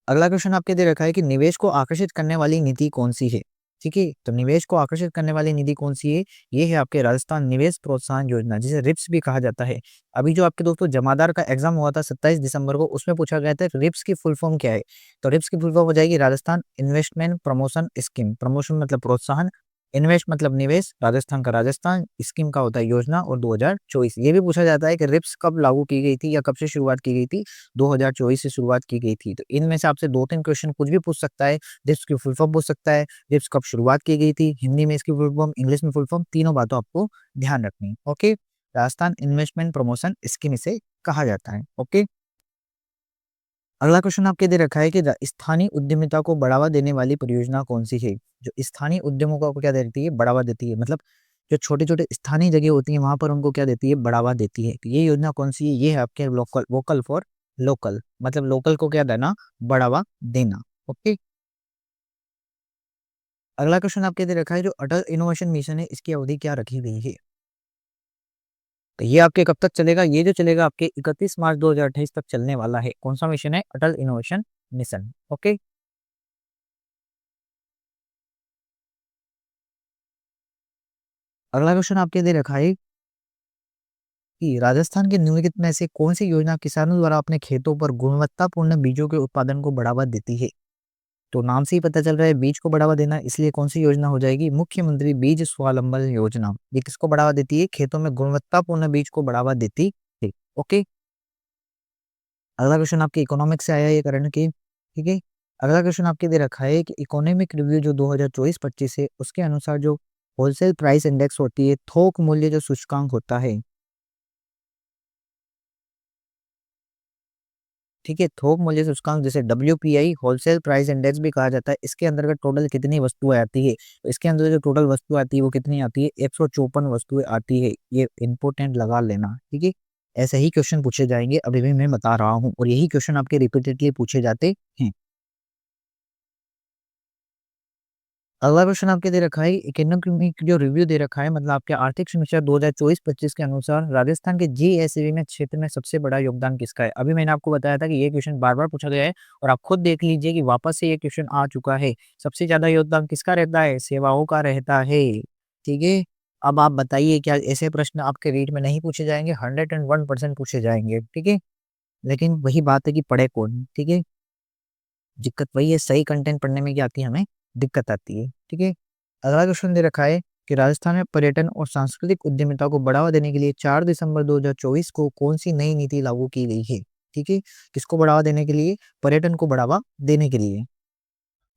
अगला क्वेश्चन आपके दे रखा है कि निवेश को आकर्षित करने वाली नीति कौन सी है? ठीक है, तो निवेश को आकर्षित करने वाली नीति कौन सी है? ये है आपके राजस्थान निवेश प्रोत्साहन योजना, जिसे रिप्स भी कहा जाता है। अभी जो आपके दोस्तों जमादार का एग्जाम हुआ था 27 दिसंबर को, उसमें पूछा गया था रिप्स की फुल फॉर्म क्या है? तो रिप्स की फुल फॉर्म हो जाएगी Rajasthan investment promotion scheme. Promotion मतलब प्रोत्साहन, इन्वेस्ट मतलब निवेश, राजस्थान का राजस्थान, स्कीम का होता है योजना, और 2024। ये भी पूछा जाता है कि रिप्स कब लागू की गई थी या कब से शुरुआत की गई थी? 2024 से शुरुआत की गई थी। तो इनमें से आपसे 2-3 क्वेश्चन कुछ भी पूछ सकता है। रिप्स की फुल फॉर्म पूछ सकता है, रिप्स कब शुरुआत की गई थी, हिंदी में इसकी फुल फॉर्म, इंग्लिश में फुल फॉर्म, तीनों बातों आपको ध्यान रखनी है। Okay, Rajasthan investment promotion scheme इसे कहा जाता है। ओके, अगला क्वेश्चन आपके दे रखा है कि स्थानीय उद्यमिता को बढ़ावा देने वाली परियोजना कौन सी है? जो स्थानीय उद्यमों को क्या देती है? बढ़ावा देती है। मतलब जो छोटे-छोटे स्थानीय जगह होती है वहाँ पर उनको क्या देती है? बढ़ावा देती है। तो ये योजना कौन सी है? ये है आपके लोकल वोकल फॉर लोकल, मतलब लोकल को क्या देना? बढ़ावा देना। ओके, अगला क्वेश्चन आपके दे रखा है जो अटल इनोवेशन मिशन है, इसकी अवधि क्या रखी गई है? तो ये आपके कब तक चलेगा? ये जो चलेगा आपके 31 मार्च 2028 तक चलने वाला है। कौन सा मिशन है? अटल इनोवेशन मिशन। ओके, अगला क्वेश्चन आपके दे रखा है कि राजस्थान के निम्नलिखित में से कौन सी योजना किसानों द्वारा अपने खेतों पर गुणवत्तापूर्ण बीजों के उत्पादन को बढ़ावा देती है? तो नाम से ही पता चल रहा है बीज को बढ़ावा देना, इसलिए कौन सी योजना हो जाएगी? मुख्यमंत्री बीज स्वावलंबन योजना। ये किसको बढ़ावा देती है? खेतों में गुणवत्तापूर्ण बीज को बढ़ावा देती है। ओके, अगला क्वेश्चन आपके इकोनॉमिक्स से आया है, ये करंट की। ठीक है, अगला क्वेश्चन आपके दे रखा है कि इकोनॉमिक रिव्यू जो 2024-25 है उसके अनुसार जो होलसेल प्राइस इंडेक्स होती है, थोक मूल्य जो सूचकांक होता है, ठीक है, थोक मूल्य सूचकांक जिसे डब्ल्यूपीआई होलसेल प्राइस इंडेक्स भी कहा जाता है, इसके अंतर्गत टोटल कितनी वस्तुएं आती है? तो इसके अंदर जो टोटल वस्तु आती है वो कितनी आती है? 154 वस्तुएं आती है। ये इंपोर्टेंट लगा लेना। ठीक है, ऐसे ही क्वेश्चन पूछे जाएंगे, अभी भी मैं बता रहा हूँ, और यही क्वेश्चन आपके रिपीटेडली पूछे जाते हैं। अगला क्वेश्चन आपके दे रखा है इकोनॉमिक जो रिव्यू दे रखा है, मतलब आपके आर्थिक समीक्षा 2024-25 के अनुसार राजस्थान के जीएसवी में क्षेत्र में सबसे बड़ा योगदान किसका है? अभी मैंने आपको बताया था कि ये क्वेश्चन बार-बार पूछा गया है, और आप खुद देख लीजिए कि वापस से ये क्वेश्चन आ चुका है। सबसे ज्यादा योगदान किसका रहता है? सेवाओं का रहता है। ठीक है, अब आप बताइए क्या ऐसे प्रश्न आपके रीट में नहीं पूछे जाएंगे? 101% पूछे जाएंगे। ठीक है, लेकिन वही बात है कि पढ़े कौन। ठीक है, दिक्कत वही है, सही कंटेंट पढ़ने में क्या आती है? हमें दिक्कत आती है। ठीक है, अगला क्वेश्चन दे रखा है कि राजस्थान में पर्यटन और सांस्कृतिक उद्यमिता को बढ़ावा देने के लिए 4 दिसंबर 2024 को कौन सी नई नीति लागू की गई है? ठीक है, किसको बढ़ावा देने के लिए? पर्यटन को बढ़ावा देने के लिए।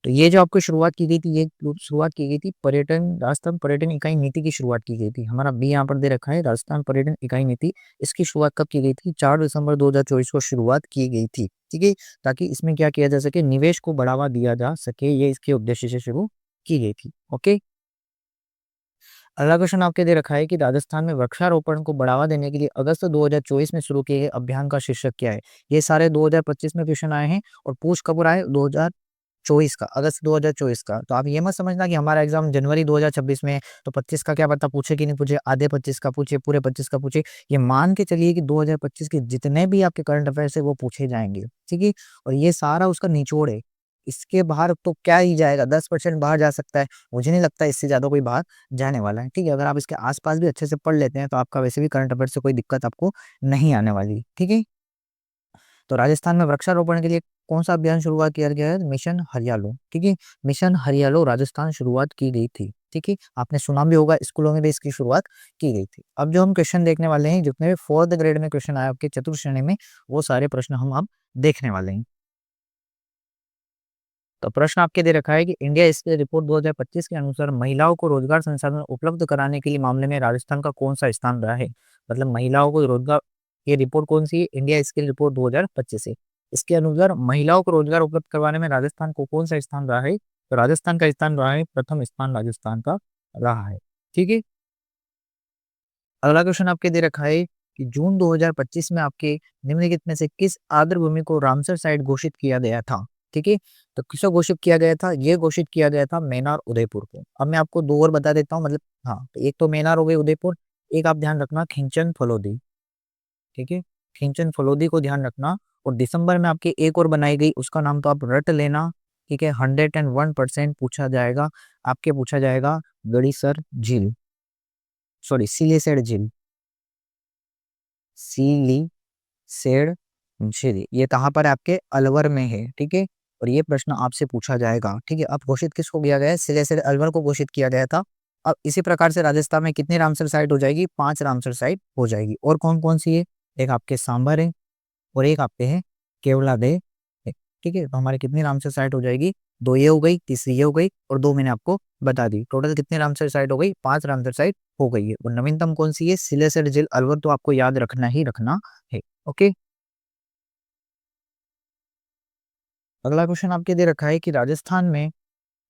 तो ये जो आपको शुरुआत की गई थी, ये शुरुआत की गई थी पर्यटन, राजस्थान पर्यटन इकाई नीति की शुरुआत की गई थी। हमारा बी यहाँ पर दे रखा है, राजस्थान पर्यटन इकाई नीति। इसकी शुरुआत कब की गई थी? 4 दिसंबर 2024 को शुरुआत की गई थी, ठीक है, ताकि इसमें क्या किया जा सके? निवेश को बढ़ावा दिया जा सके, ये इसके उद्देश्य से शुरू की गई थी। ओके, अगला क्वेश्चन आपके दे रखा है कि राजस्थान में वृक्षारोपण को बढ़ावा देने के लिए अगस्त 2024 में शुरू किए गए अभियान का शीर्षक क्या है? ये सारे 2025 में क्वेश्चन आए हैं और पूछ कब रहा है? 2024 का, अगस्त 2024 का। तो आप ये मत समझना कि हमारा एग्जाम जनवरी 2026 में है, तो 25 का क्या पता पूछे कि नहीं पूछे, आधे 25 का पूछे, पूरे 25 का पूछे। ये मान के चलिए कि 2025 के जितने भी आपके करंट अफेयर्स है वो पूछे जाएंगे, ठीक है, और ये सारा उसका निचोड़ है। इसके बाहर तो क्या ही जाएगा, 10% बाहर जा सकता है, मुझे नहीं लगता इससे ज्यादा कोई बाहर जाने वाला है, ठीक है। अगर आप इसके आसपास भी अच्छे से पढ़ लेते हैं तो आपका वैसे भी करंट अफेयर से कोई दिक्कत आपको नहीं आने वाली, ठीक है। तो राजस्थान में वृक्षारोपण के लिए कौन सा अभियान शुरुआत किया गया है? मिशन हरियालो, ठीक है, मिशन हरियालो राजस्थान शुरुआत की गई थी, ठीक है। आपने सुना भी होगा, स्कूलों में भी इसकी शुरुआत की गई थी। अब जो हम क्वेश्चन देखने वाले हैं, जितने भी 4th ग्रेड में क्वेश्चन आए आपके चतुर्थ श्रेणी में, वो सारे प्रश्न हम अब देखने वाले हैं। तो प्रश्न आपके दे रखा है कि इंडिया स्किल रिपोर्ट 2025 के अनुसार महिलाओं को रोजगार संसाधन उपलब्ध कराने के लिए मामले में राजस्थान का कौन सा स्थान रहा है? मतलब महिलाओं को रोजगार, ये रिपोर्ट कौन सी है? इंडिया स्किल रिपोर्ट 2025 है। इसके अनुसार महिलाओं को रोजगार उपलब्ध करवाने में राजस्थान को कौन सा स्थान रहा है? तो राजस्थान का स्थान रहा है, प्रथम स्थान राजस्थान का रहा है, ठीक है। अगला क्वेश्चन आपके दे रखा है कि जून 2025 में आपके निम्नलिखित में से किस आर्द्र भूमि को रामसर साइट घोषित किया गया था? ठीक है, तो किसको घोषित किया गया था? ये घोषित किया गया था मैनार उदयपुर को। अब मैं आपको दो और बता देता हूँ, मतलब हाँ, तो एक तो मैनार हो गई उदयपुर, एक आप ध्यान रखना खिंचन फलोदी, ठीक है, खिंचन फलोदी को ध्यान रखना। और दिसंबर में आपकी एक और बनाई गई, उसका नाम तो आप रट लेना, ठीक है, 101% पूछा जाएगा, आपके पूछा जाएगा गड़ीसर झील, सॉरी सिलीसैड झील, सिलीसैड झील, ये कहाँ पर है? आपके अलवर में है, ठीक है, और ये प्रश्न आपसे पूछा जाएगा, ठीक है। अब घोषित किसको किया गया है? सिलीसैड अलवर को घोषित किया गया था। अब इसी प्रकार से राजस्थान में कितनी रामसर साइट हो जाएगी? 5 रामसर साइट हो जाएगी। और कौन कौन सी है? एक आपके सांभर है और एक आपके है केवलादे है, ठीक है। तो हमारे कितनी रामसर साइट हो जाएगी? 2 ये हो गई, तीसरी ये हो गई, और 2 मैंने आपको बता दी। टोटल कितनी रामसर साइट हो गई? 5 रामसर साइट हो गई है। और नवीनतम कौन सी है? सिलेसर झील अलवर, तो आपको याद रखना ही रखना है। ओके, अगला क्वेश्चन आपके दे रखा है कि राजस्थान में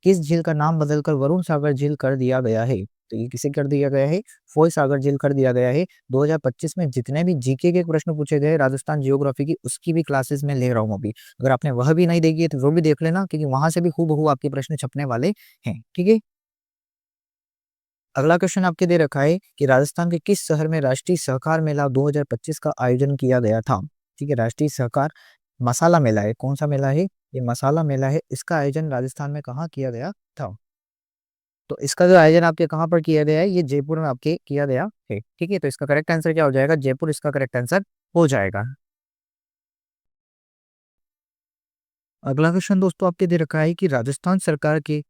किस झील का नाम बदलकर वरुण सागर झील कर दिया गया है? तो ये किसे कर दिया गया है? फोय सागर झील कर दिया गया है। 2025 में जितने भी जीके के प्रश्न पूछे गए राजस्थान जियोग्राफी की, उसकी भी क्लासेस में ले रहा हूँ अभी। अगर आपने वह भी नहीं देखी है तो वो भी देख लेना, क्योंकि वहां से भी हूबहू आपके प्रश्न छपने वाले हैं, ठीक है। अगला क्वेश्चन आपके दे रखा है कि राजस्थान के किस शहर में राष्ट्रीय सहकार मेला 2025 का आयोजन किया गया था? ठीक है, राष्ट्रीय सहकार मसाला मेला है। कौन सा मेला है? ये मसाला मेला है। इसका आयोजन राजस्थान में कहाँ किया गया था? तो इसका जो आयोजन आपके कहाँ पर किया गया है? ये जयपुर में आपके किया गया है, ठीक है। तो इसका करेक्ट आंसर क्या हो जाएगा? जयपुर इसका करेक्ट आंसर हो जाएगा। अगला क्वेश्चन दोस्तों आपके दे रखा है कि राजस्थान सरकार के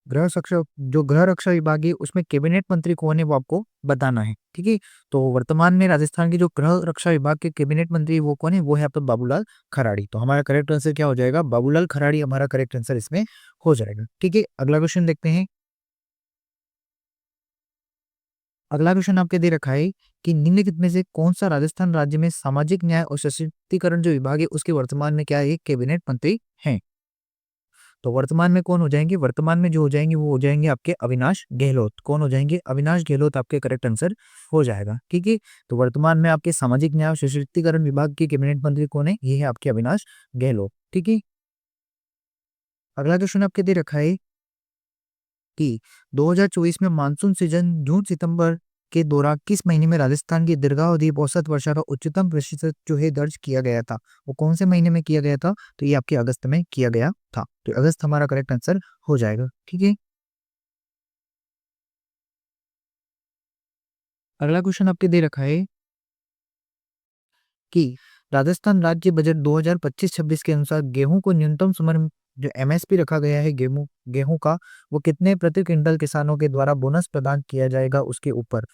गृह रक्षा, जो गृह रक्षा विभाग है उसमें कैबिनेट मंत्री कौन है वो आपको बताना है, ठीक है। तो वर्तमान में राजस्थान के जो गृह रक्षा विभाग के कैबिनेट मंत्री वो कौन है? वो है आपका बाबूलाल खराड़ी। तो हमारा करेक्ट आंसर क्या हो जाएगा? बाबूलाल खराड़ी हमारा करेक्ट आंसर इसमें हो जाएगा, ठीक है। अगला क्वेश्चन देखते हैं। अगला क्वेश्चन आपके दे रखा है कि निम्नलिखित में से कौन सा राजस्थान राज्य में सामाजिक न्याय और सशक्तिकरण जो विभाग है उसके वर्तमान में क्या है? कैबिनेट मंत्री हैं। तो वर्तमान में कौन हो जाएंगे? वर्तमान में जो हो जाएंगे वो हो जाएंगे आपके अविनाश गहलोत। कौन हो जाएंगे? अविनाश गहलोत आपके करेक्ट आंसर हो जाएगा, ठीक है। तो वर्तमान में आपके सामाजिक न्याय और सशक्तिकरण विभाग के कैबिनेट मंत्री कौन है? ये है आपके अविनाश गहलोत, ठीक है। अगला क्वेश्चन आपके दे रखा है कि 2024 में मानसून सीजन जून सितंबर के दौरान किस महीने में राजस्थान की दीर्घावधि औसत वर्षा का उच्चतम प्रतिशत जो है दर्ज किया गया था? वो कौन से महीने में किया गया था? तो ये आपके अगस्त में किया गया था। तो अगस्त हमारा करेक्ट आंसर हो जाएगा, ठीक है। अगला क्वेश्चन आपके दे रखा है कि राजस्थान राज्य बजट 2025-26 के अनुसार गेहूं को न्यूनतम समर्थन जो एमएसपी रखा गया है गेहूं गेहूं का, वो कितने प्रति क्विंटल किसानों के द्वारा बोनस प्रदान किया जाएगा उसके ऊपर?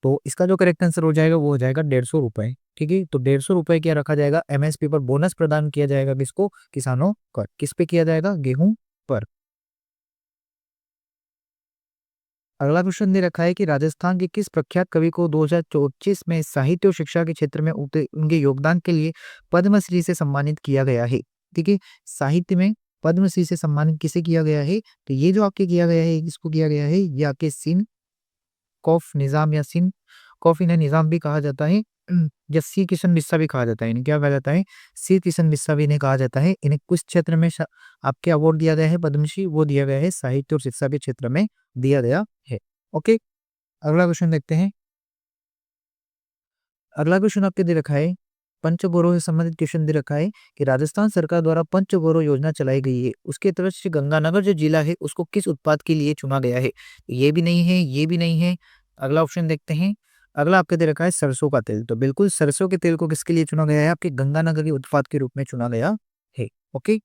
तो इसका जो करेक्ट आंसर हो जाएगा वो हो जाएगा 150 रुपए। ठीक है, तो 150 रुपए क्या रखा जाएगा, एमएसपी पर बोनस प्रदान किया जाएगा किसको, किसानों को। किस पे किया जाएगा, गेहूं पर। अगला क्वेश्चन दे रखा है कि राजस्थान के किस प्रख्यात कवि को 2024 में साहित्य और शिक्षा के क्षेत्र में उनके योगदान के लिए पद्मश्री से सम्मानित किया गया है। ठीक है, साहित्य में पद्मश्री से सम्मानित किसे किया गया है, तो ये जो आपके किया गया है, किसको किया गया है, ये आपके सिन कॉफ निजाम या सिन कॉफ इन्हें निजाम भी कहा जाता है, या सी किशन बिस्सा भी कहा जाता है। इन्हें क्या कहा जाता है, सी किशन बिस्सा भी इन्हें कहा जाता है। इन्हें कुछ क्षेत्र में आपके अवार्ड दिया गया है पद्मश्री, वो दिया गया है साहित्य और शिक्षा के क्षेत्र में दिया गया है। ओके, अगला क्वेश्चन देखते हैं। अगला क्वेश्चन आपके दे रखा है, पंचगौरों से संबंधित क्वेश्चन दे रखा है कि राजस्थान सरकार द्वारा पंचगौरव योजना चलाई गई है, उसके तहत श्री गंगानगर जो जिला है उसको किस उत्पाद के लिए चुना गया है। ये भी नहीं है, ये भी नहीं है। अगला ऑप्शन देखते हैं। अगला आपके दे रखा है सरसों का तेल, तो बिल्कुल सरसों के तेल को किसके लिए चुना गया है, आपके गंगानगर के उत्पाद के रूप में चुना गया है। ओके,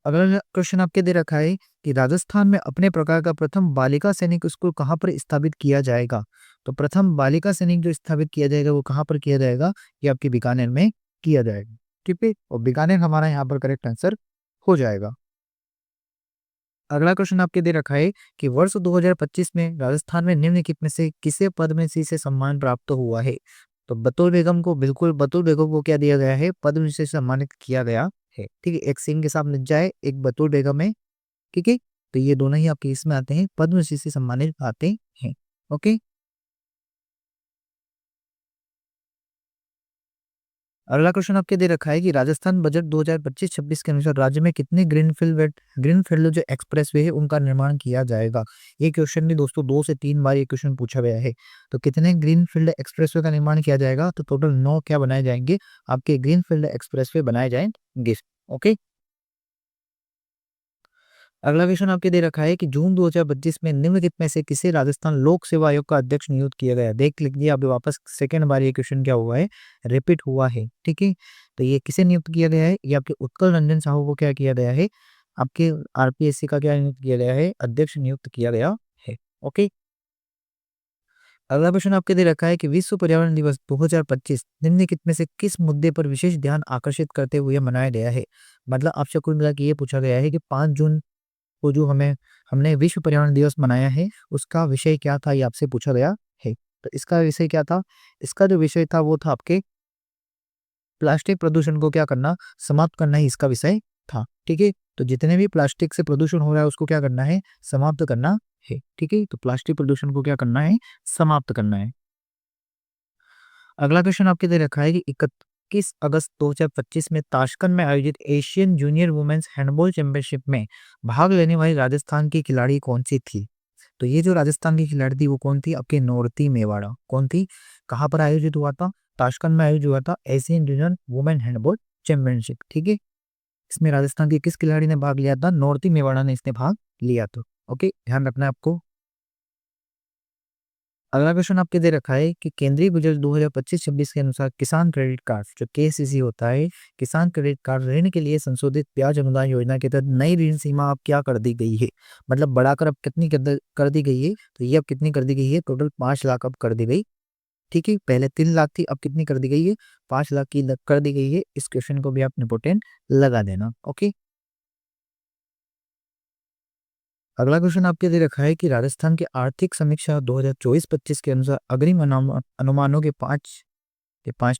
अगला क्वेश्चन आपके दे रखा है कि राजस्थान में अपने प्रकार का प्रथम बालिका सैनिक स्कूल कहाँ पर स्थापित किया जाएगा। तो प्रथम बालिका सैनिक जो स्थापित किया जाएगा वो कहाँ पर किया जाएगा, ये आपके बीकानेर में किया जाएगा। ठीक है, और बीकानेर हमारा यहाँ पर करेक्ट आंसर हो जाएगा। अगला क्वेश्चन आपके दे रखा है कि वर्ष 2025 में राजस्थान में निम्नलिखित में से किसे पद्मश्री से सम्मान प्राप्त हुआ है। तो बतौर बेगम को, बिल्कुल बतौर बेगम को क्या दिया गया है, पद्मश्री से सम्मानित किया गया है। ठीक है, एक सिंह के साथ मिर्जा है, एक बतौर बेगम है। ठीक है, तो ये दोनों ही आपके इसमें आते हैं, पद्मश्री से सम्मानित आते हैं। ओके, अगला क्वेश्चन आपके दे रखा है कि राजस्थान बजट 2025-26 के अनुसार राज्य में कितने ग्रीनफील्ड जो एक्सप्रेसवे है उनका निर्माण किया जाएगा। ये क्वेश्चन भी दोस्तों 2 से 3 बार ये क्वेश्चन पूछा गया है। तो कितने ग्रीनफील्ड एक्सप्रेसवे का निर्माण किया जाएगा, तो टोटल 9 क्या बनाए जाएंगे, आपके ग्रीनफील्ड एक्सप्रेसवे बनाए जाएंगे। ओके, अगला क्वेश्चन आपके दे रखा है कि जून 2025 में निम्नलिखित में से किसे राजस्थान लोक सेवा आयोग का अध्यक्ष नियुक्त किया गया। देख लीजिए आप वापस सेकेंड बार ये क्वेश्चन क्या हुआ है, रिपीट हुआ है। ठीक है, तो ये किसे नियुक्त किया गया है, ये आपके उत्कल रंजन साहू को क्या किया गया है, आपके आरपीएससी का क्या नियुक्त किया गया है, अध्यक्ष नियुक्त किया गया है। ओके, अगला क्वेश्चन आपके दे रखा है कि विश्व पर्यावरण दिवस 2025 निम्नलिखित में से किस मुद्दे पर विशेष ध्यान आकर्षित करते हुए मनाया गया है। मतलब आपसे कुल मिला के ये पूछा गया है कि 5 जून को जो हमने विश्व पर्यावरण दिवस मनाया है उसका विषय क्या था, ये आपसे पूछा गया है। तो इसका विषय क्या था, इसका जो विषय था वो था आपके प्लास्टिक प्रदूषण को क्या करना, समाप्त करना ही इसका विषय था। ठीक है, तो जितने भी प्लास्टिक से प्रदूषण हो रहा है उसको क्या करना है, समाप्त करना है। ठीक है, तो प्लास्टिक प्रदूषण को क्या करना है, समाप्त करना है। अगला क्वेश्चन आपके दे रखा है कि 21 अगस्त 2025 में ताशकंद में आयोजित Asian junior women's handball championship में भाग लेने वाली राजस्थान की खिलाड़ी कौन सी थी। तो ये जो राजस्थान की खिलाड़ी थी वो कौन थी, आपके नोरती मेवाड़ा। कौन थी, कहाँ पर आयोजित हुआ था, ताशकंद में आयोजित हुआ था Asian junior women handball championship. ठीक है, इसमें राजस्थान के किस खिलाड़ी ने भाग लिया था, नोरती मेवाड़ा ने इसने भाग लिया था। ओके, ध्यान रखना है आपको। अगला क्वेश्चन आपके दे रखा है कि केंद्रीय बजट 2025-26 के अनुसार किसान क्रेडिट कार्ड जो केसीसी होता है, किसान क्रेडिट कार्ड ऋण के लिए संशोधित ब्याज अनुदान योजना के तहत नई ऋण सीमा अब क्या कर दी गई है। मतलब बढ़ाकर अब कितनी कर दी गई है, तो ये अब कितनी कर दी गई है, टोटल 5 लाख अब कर दी गई। ठीक है, पहले 3 लाख थी, अब कितनी कर दी गई है, 5 लाख की कर दी गई है। इस क्वेश्चन को भी आप इंपोर्टेंट लगा देना। ओके, अगला क्वेश्चन आपके दे रखा है कि राजस्थान की आर्थिक समीक्षा 2024-25 के अनुसार अग्रिम अनुमानों के पांच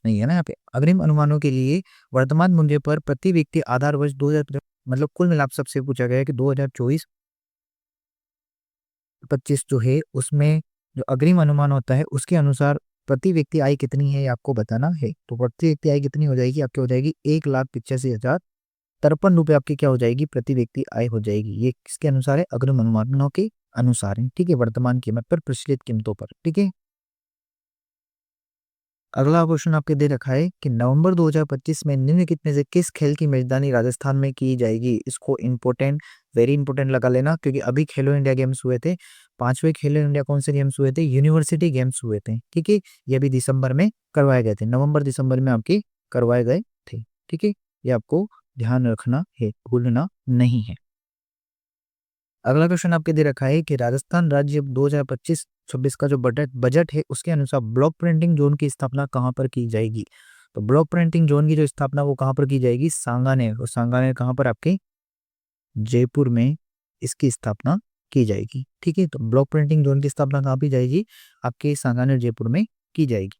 नहीं है ना यहाँ पे, अग्रिम अनुमानों के लिए वर्तमान मूल्य पर प्रति व्यक्ति आधार वर्ष 2000, मतलब कुल मिलाप सबसे पूछा गया है कि 2024-25 जो है उसमें जो अग्रिम अनुमान होता है उसके अनुसार प्रति व्यक्ति आय कितनी है ये आपको बताना है। तो प्रति व्यक्ति आय कितनी हो जाएगी, आपकी हो जाएगी 1,85,053 रुपये आपकी क्या हो जाएगी, प्रति व्यक्ति आय हो जाएगी। ये किसके अनुसार है, अग्रिम अनुमानों के अनुसार है। ठीक है, वर्तमान कीमत पर, प्रचलित कीमतों पर। ठीक है, अगला क्वेश्चन आपके दे रखा है कि नवंबर 2025 में निम्नलिखित में से किस खेल की मेजबानी राजस्थान में की जाएगी। इसको इंपोर्टेंट, वेरी इंपोर्टेंट लगा लेना, क्योंकि अभी खेलो इंडिया गेम्स हुए थे, 5वें खेलो इंडिया कौन से गेम्स हुए थे, यूनिवर्सिटी गेम्स हुए थे। ठीक है, ये भी दिसंबर में करवाए गए थे, नवंबर दिसंबर में आपके करवाए गए थे। ठीक है, ये आपको ध्यान रखना है, भूलना नहीं है। अगला क्वेश्चन आपके दे रखा है कि राजस्थान राज्य 2025-26 का जो बजट बजट है उसके अनुसार ब्लॉक प्रिंटिंग जोन की स्थापना कहाँ पर की जाएगी। तो ब्लॉक प्रिंटिंग जोन की जो स्थापना वो कहाँ पर की जाएगी, सांगानेर। और सांगानेर कहाँ पर आपके, जयपुर में इसकी स्थापना की जाएगी। ठीक है, तो ब्लॉक प्रिंटिंग जोन की स्थापना कहाँ की जाएगी, आपके सांगानेर जयपुर में की जाएगी।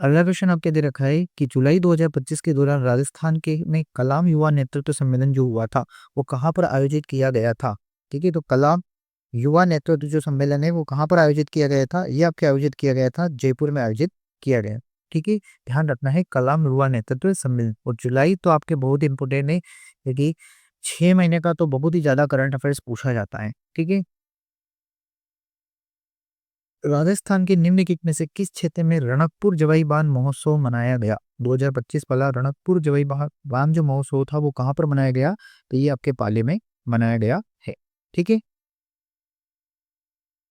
अगला क्वेश्चन आपके दे रखा है कि जुलाई 2025 के दौरान राजस्थान के में कलाम युवा नेतृत्व सम्मेलन जो हुआ था वो कहाँ पर आयोजित किया गया था। ठीक है, तो कलाम युवा नेतृत्व जो सम्मेलन है वो कहाँ पर आयोजित किया गया था, ये आपके आयोजित किया गया था जयपुर में आयोजित किया गया। ठीक है, ध्यान रखना है कलाम युवा नेतृत्व सम्मेलन। और जुलाई तो आपके बहुत इंपोर्टेंट है क्योंकि 6 महीने का तो बहुत ही ज्यादा करंट अफेयर्स पूछा जाता है। ठीक है, राजस्थान के निम्नलिखित में से किस क्षेत्र में रणकपुर जवाई बांध महोत्सव मनाया गया। 2025 वाला रणकपुर जवाई बांध जो महोत्सव था वो कहाँ पर मनाया गया, तो ये आपके पाली में मनाया गया है। ठीक है,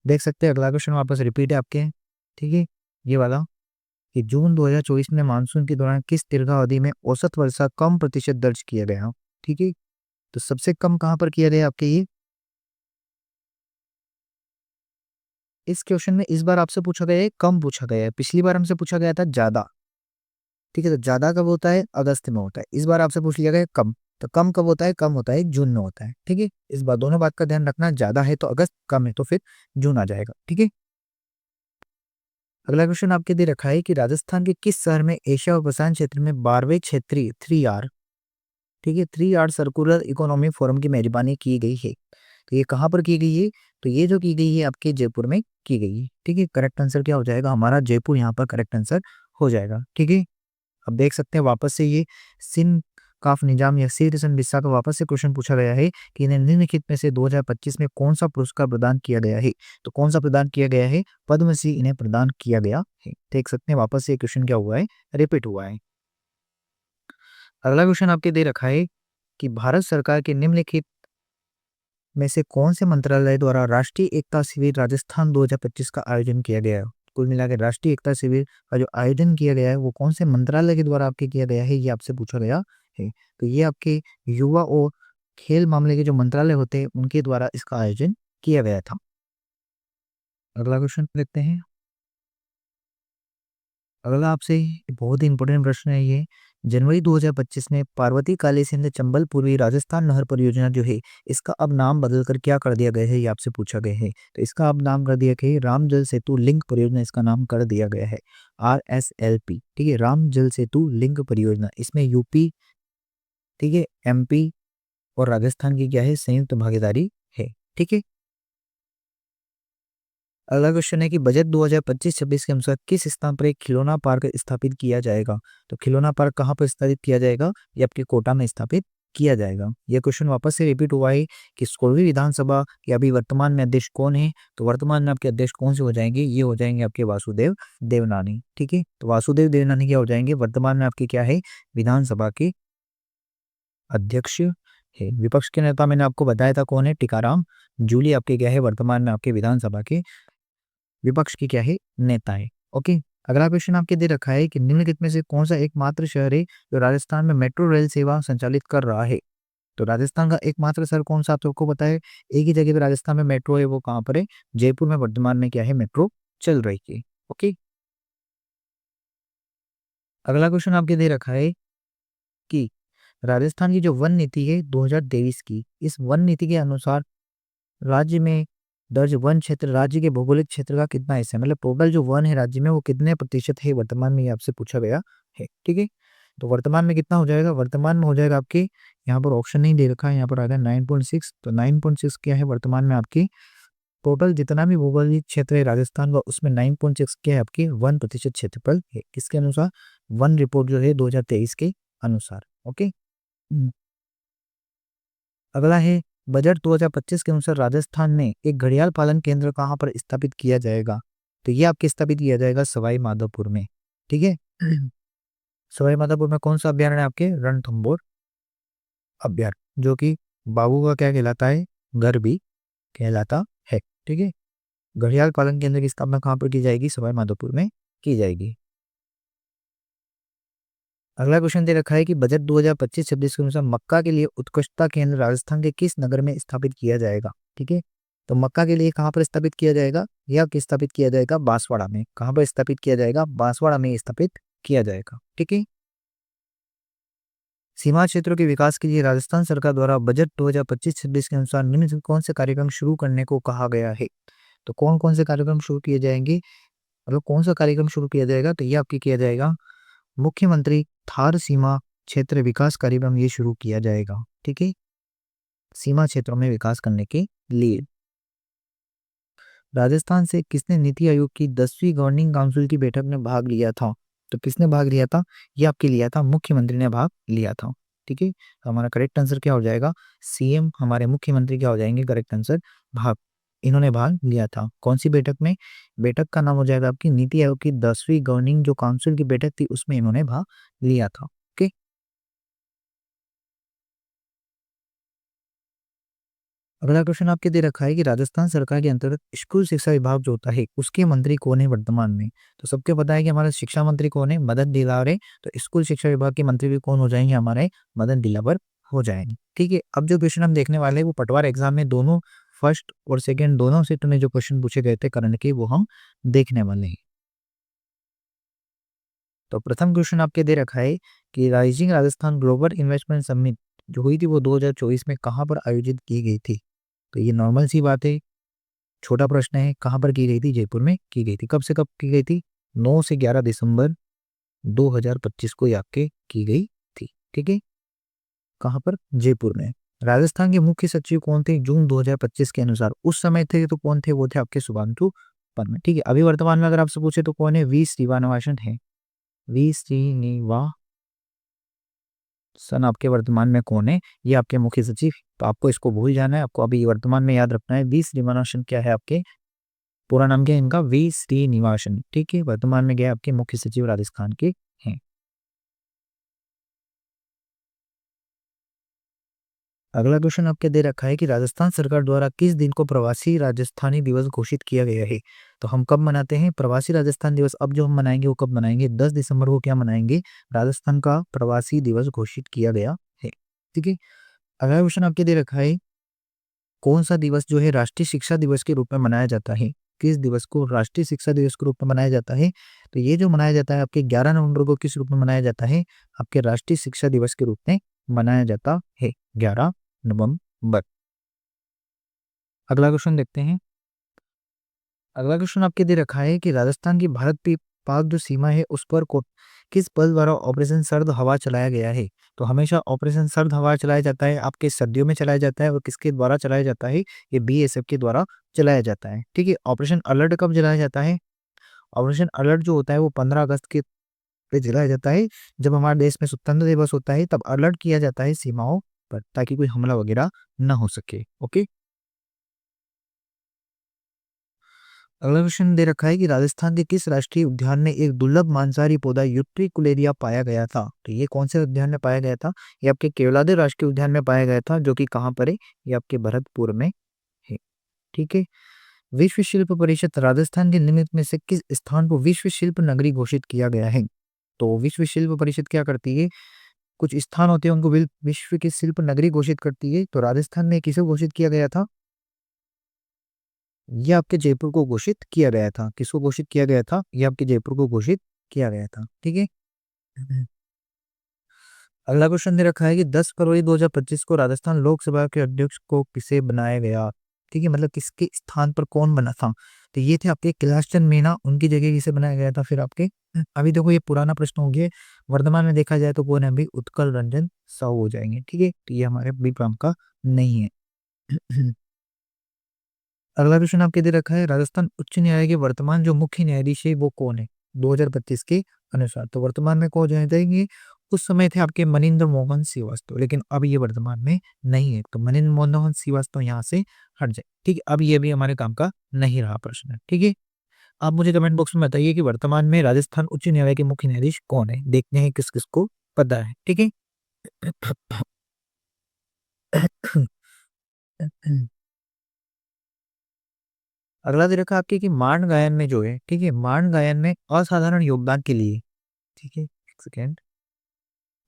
देख सकते हैं अगला क्वेश्चन वापस रिपीट है आपके। ठीक है, ये वाला कि जून 2024 में मानसून के दौरान किस दीर्घावधि में औसत वर्षा कम प्रतिशत दर्ज किया गया। ठीक है, तो सबसे कम कहाँ पर किया गया आपके ये, इस क्वेश्चन में इस बार आपसे पूछा गया है कम पूछा गया है, पिछली बार हमसे पूछा गया था ज्यादा। ठीक है, तो ज्यादा कब होता है, अगस्त में होता है। इस बार आपसे पूछ लिया गया कम, तो कम कब होता है, कम होता है जून में होता है। ठीक है, इस बार दोनों बात का ध्यान रखना, ज्यादा है तो अगस्त, कम है तो फिर जून आ जाएगा। ठीक है, अगला क्वेश्चन आपके दे रखा है कि राजस्थान के किस शहर में एशिया और प्रशांत क्षेत्र में 12वें क्षेत्रीय 3R, ठीक है 3R सर्कुलर इकोनॉमी फोरम की मेजबानी की गई है। तो ये कहाँ पर की गई है, तो ये जो की गई है आपके जयपुर में की गई है। ठीक है, करेक्ट आंसर क्या हो जाएगा हमारा, जयपुर यहाँ पर करेक्ट आंसर हो जाएगा। ठीक है, अब देख सकते हैं वापस से ये सिन काफ निजाम या सी रसन बिस्सा का वापस से क्वेश्चन पूछा गया है कि इन्हें निम्नलिखित में से 2025 में कौन सा पुरस्कार प्रदान किया गया है। तो कौन सा प्रदान किया गया है, पद्मश्री इन्हें प्रदान किया गया है। देख सकते हैं वापस से क्वेश्चन क्या हुआ है, रिपीट हुआ है। अगला क्वेश्चन आपके दे रखा है कि भारत सरकार के निम्नलिखित में से कौन से मंत्रालय द्वारा राष्ट्रीय एकता शिविर राजस्थान 2025 का आयोजन किया गया है। कुल मिलाकर राष्ट्रीय एकता शिविर का जो आयोजन किया गया है वो कौन से मंत्रालय के द्वारा आपके किया गया है, ये आपसे पूछा गया है। तो ये आपके युवा और खेल मामले के जो मंत्रालय होते हैं उनके द्वारा इसका आयोजन किया गया था। अगला क्वेश्चन देखते हैं। अगला आपसे बहुत ही इंपॉर्टेंट प्रश्न है ये, जनवरी 2025 में पार्वती काली सिंध चंबल पूर्वी राजस्थान नहर परियोजना जो है इसका अब नाम बदलकर क्या कर दिया गया है, ये आपसे पूछा गया है। तो इसका अब नाम कर दिया गया है राम जल सेतु लिंक परियोजना, इसका नाम कर दिया गया है RSLP। ठीक है, राम जल सेतु लिंक परियोजना, इसमें यूपी, ठीक है MP और राजस्थान की क्या है संयुक्त भागीदारी है। ठीक है, अगला क्वेश्चन है कि बजट 2025-26 के अनुसार किस स्थान पर एक खिलौना पार्क स्थापित किया जाएगा। तो खिलौना पार्क कहाँ पर स्थापित किया जाएगा, ये आपके कोटा में स्थापित किया जाएगा। यह क्वेश्चन वापस से रिपीट हुआ है कि 16वीं विधानसभा के अभी वर्तमान में अध्यक्ष कौन है। तो वर्तमान में आपके अध्यक्ष कौन से हो जाएंगे, ये हो जाएंगे आपके वासुदेव देवनानी। ठीक है, तो वासुदेव देवनानी क्या हो जाएंगे, वर्तमान में आपके क्या है विधानसभा के अध्यक्ष है। विपक्ष के नेता मैंने आपको बताया था कौन है, टीकाराम जूली आपके क्या है वर्तमान में आपके विधानसभा के विपक्ष की क्या है नेता है। ओके, अगला क्वेश्चन आपके दे रखा है कि निम्नलिखित में से कौन सा एकमात्र शहर है जो राजस्थान में मेट्रो रेल सेवा संचालित कर रहा है। तो राजस्थान का एकमात्र शहर कौन सा आपको पता है, एक ही जगह पे राजस्थान में मेट्रो है, वो कहाँ पर है, जयपुर में वर्तमान में क्या है मेट्रो चल रही है। ओके, अगला क्वेश्चन आपके दे रखा है कि राजस्थान की जो वन नीति है 2023 की, इस वन नीति के अनुसार राज्य में दर्ज वन क्षेत्र राज्य के भौगोलिक क्षेत्र का कितना हिस्सा है, मतलब टोटल जो वन है राज्य में वो कितने प्रतिशत है वर्तमान में, ये आपसे पूछा गया है। ठीक है, तो वर्तमान में कितना हो जाएगा, वर्तमान में हो जाएगा आपके, यहाँ पर ऑप्शन नहीं दे रखा है, यहाँ पर आ गया 9.6। तो 9.6 क्या है वर्तमान में आपकी, टोटल जितना भी भौगोलिक क्षेत्र है राजस्थान का उसमें 9.6 क्या है आपके 1% क्षेत्रफल है। किसके अनुसार, वन रिपोर्ट जो है 2023 के अनुसार। ओके, अगला है बजट 2025 के अनुसार राजस्थान में एक घड़ियाल पालन केंद्र कहाँ पर स्थापित किया जाएगा। तो ये आपके स्थापित किया जाएगा सवाई माधोपुर में। ठीक है, सवाई माधोपुर में कौन सा अभ्यारण्य है आपके, रणथंभौर अभ्यारण्य, जो कि बाबू का क्या कहलाता है, घर भी कहलाता है। ठीक है, घड़ियाल पालन केंद्र की स्थापना कहाँ पर की जाएगी, सवाई माधोपुर में की जाएगी। अगला क्वेश्चन दे रखा है कि बजट 2025-26 के अनुसार मक्का के लिए उत्कृष्टता केंद्र राजस्थान के किस नगर में स्थापित किया जाएगा। ठीक है, तो मक्का के लिए कहाँ पर स्थापित किया जाएगा, या किस स्थापित किया जाएगा, बांसवाड़ा में। कहाँ पर स्थापित किया जाएगा, बांसवाड़ा में स्थापित किया जाएगा। ठीक है, सीमा क्षेत्रों के विकास के लिए राजस्थान सरकार द्वारा बजट 2025-26 के अनुसार निम्न से कौन से कार्यक्रम शुरू करने को कहा गया है। तो कौन कौन से कार्यक्रम शुरू किए जाएंगे, मतलब कौन सा कार्यक्रम शुरू किया जाएगा, तो ये आपके किया जाएगा मुख्यमंत्री थार सीमा क्षेत्र विकास कार्यक्रम, ये शुरू किया जाएगा। ठीक है, सीमा क्षेत्रों में विकास करने के लिए। राजस्थान से किसने नीति आयोग की 10वीं गवर्निंग काउंसिल की बैठक में भाग लिया था। तो किसने भाग लिया था, ये आपके लिया था मुख्यमंत्री ने भाग लिया था। ठीक है, तो हमारा करेक्ट आंसर क्या हो जाएगा, सीएम हमारे मुख्यमंत्री क्या हो जाएंगे, करेक्ट आंसर भाग, इन्होंने भाग लिया था। कौन सी बैठक में, बैठक का नाम हो जाएगा आपकी नीति आयोग की 10वीं गवर्निंग जो काउंसिल की बैठक थी, उसमें इन्होंने भाग लिया था। ओके, अगला क्वेश्चन आपके दे रखा है कि राजस्थान सरकार के अंतर्गत स्कूल शिक्षा विभाग जो होता है उसके मंत्री कौन है वर्तमान में। तो सबके पता है कि हमारा शिक्षा मंत्री कौन है, मदन दिलावरे। तो स्कूल शिक्षा विभाग के मंत्री भी कौन हो जाएंगे, हमारे मदन दिलावर हो जाएंगे। ठीक है, अब जो क्वेश्चन हम देखने वाले हैं वो पटवार एग्जाम में दोनों फर्स्ट और सेकेंड दोनों सेट में जो क्वेश्चन पूछे गए थे करंट के, वो हम देखने वाले हैं। तो प्रथम क्वेश्चन आपके दे रखा है कि rising Rajasthan global investment summit जो हुई थी वो 2024 में कहाँ पर आयोजित की गई थी। तो ये नॉर्मल सी बात है, छोटा प्रश्न है, कहाँ पर की गई थी, जयपुर में की गई थी। कब से कब की गई थी, 9 से 11 दिसंबर 2025 को ये आपके की गई थी। ठीक है, कहाँ पर, जयपुर में। राजस्थान के मुख्य सचिव कौन थे जून 2025 के अनुसार, उस समय थे तो कौन थे, वो थे आपके शुभांशु पन्ना। ठीक है, अभी वर्तमान में अगर आपसे पूछे तो कौन है, वी श्रीनिवासन है। वी श्रीनिवासन आपके वर्तमान में कौन है, ये आपके मुख्य सचिव। तो आपको इसको भूल जाना है, आपको अभी वर्तमान में याद रखना है वी श्रीनिवासन क्या है आपके, पूरा नाम क्या है इनका, वी श्रीनिवासन। ठीक है, वर्तमान में गए आपके मुख्य सचिव राजस्थान के हैं। अगला क्वेश्चन आपके दे रखा है कि राजस्थान सरकार द्वारा किस दिन को प्रवासी राजस्थानी दिवस घोषित किया गया है। तो हम कब मनाते हैं प्रवासी राजस्थान दिवस, अब जो हम मनाएंगे वो कब मनाएंगे, 10 दिसंबर को क्या मनाएंगे, राजस्थान का प्रवासी दिवस घोषित किया गया है। ठीक है, अगला क्वेश्चन आपके दे रखा है कौन सा दिवस जो है राष्ट्रीय शिक्षा दिवस के रूप में मनाया जाता है। किस दिवस को राष्ट्रीय शिक्षा दिवस के रूप में मनाया जाता है। तो ये जो मनाया जाता है आपके 11 नवंबर को किस रूप में मनाया जाता है, आपके राष्ट्रीय शिक्षा दिवस के रूप में मनाया जाता है, 11 नवंबर। अगला क्वेश्चन देखते हैं। अगला क्वेश्चन आपके दे रखा है कि राजस्थान की भारत की पाक जो सीमा है उस पर किस बल द्वारा ऑपरेशन सर्द हवा चलाया गया है। तो हमेशा ऑपरेशन सर्द हवा चलाया जाता है आपके सर्दियों में चलाया जाता है, और किसके द्वारा चलाया जाता है, ये बीएसएफ के द्वारा चलाया जाता है। ठीक है, ऑपरेशन अलर्ट कब चलाया जाता है, ऑपरेशन अलर्ट जो होता है वो 15 अगस्त के पे चलाया जाता है, जब हमारे देश में स्वतंत्र दिवस होता है तब अलर्ट किया जाता है सीमाओं पर, ताकि कोई हमला वगैरह ना हो सके। ओके, अगला क्वेश्चन दे रखा है कि राजस्थान के किस राष्ट्रीय उद्यान में एक दुर्लभ मांसाहारी पौधा यूट्रिकुलेरिया पाया गया था। तो ये कौन से उद्यान में पाया गया था, ये आपके केवलादेव राष्ट्रीय उद्यान में पाया गया था, जो कि कहाँ पर है, ये आपके भरतपुर में है। ठीक है, विश्व शिल्प परिषद राजस्थान के निमित्त में से किस स्थान को विश्व शिल्प नगरी घोषित किया गया है। तो विश्व शिल्प परिषद क्या करती है, कुछ स्थान होते हैं उनको विश्व की शिल्प नगरी घोषित करती है। तो राजस्थान में किसे घोषित किया गया था, ये आपके जयपुर को घोषित किया गया था। किसको घोषित किया गया था, ये आपके जयपुर को घोषित किया गया था। ठीक है, अगला क्वेश्चन दे रखा है कि 10 फरवरी 2025 को राजस्थान लोकसभा के अध्यक्ष को किसे बनाया गया। ठीक है, मतलब किसके स्थान पर कौन बना था। तो ये थे आपके कैलाश चंद मीणा, उनकी जगह किसे बनाया गया था। फिर आपके अभी देखो ये पुराना प्रश्न हो गया, वर्तमान में देखा जाए तो कौन है, अभी उत्कल रंजन साहू हो जाएंगे। ठीक है, तो ये हमारे बी प्रांत का नहीं है। अगला क्वेश्चन आपके दे रखा है राजस्थान उच्च न्यायालय के वर्तमान जो मुख्य न्यायाधीश है वो कौन है 2025 के अनुसार। तो वर्तमान में कौन जाएंगे, उस समय थे आपके मनिंद्र मोहन श्रीवास्तव, लेकिन अब ये वर्तमान में नहीं है। तो मनिंद्र मोहन श्रीवास्तव यहाँ से हट जाए। ठीक है, अब ये भी हमारे काम का नहीं रहा प्रश्न। ठीक है, आप मुझे कमेंट बॉक्स में बताइए कि वर्तमान में राजस्थान उच्च न्यायालय के मुख्य न्यायाधीश कौन है, देखते हैं किस किस को पता है। ठीक है, अगला दे रखा आपके कि मांड गायन में जो है, ठीक है, मांड गायन में असाधारण योगदान के लिए, ठीक है, एक सेकेंड,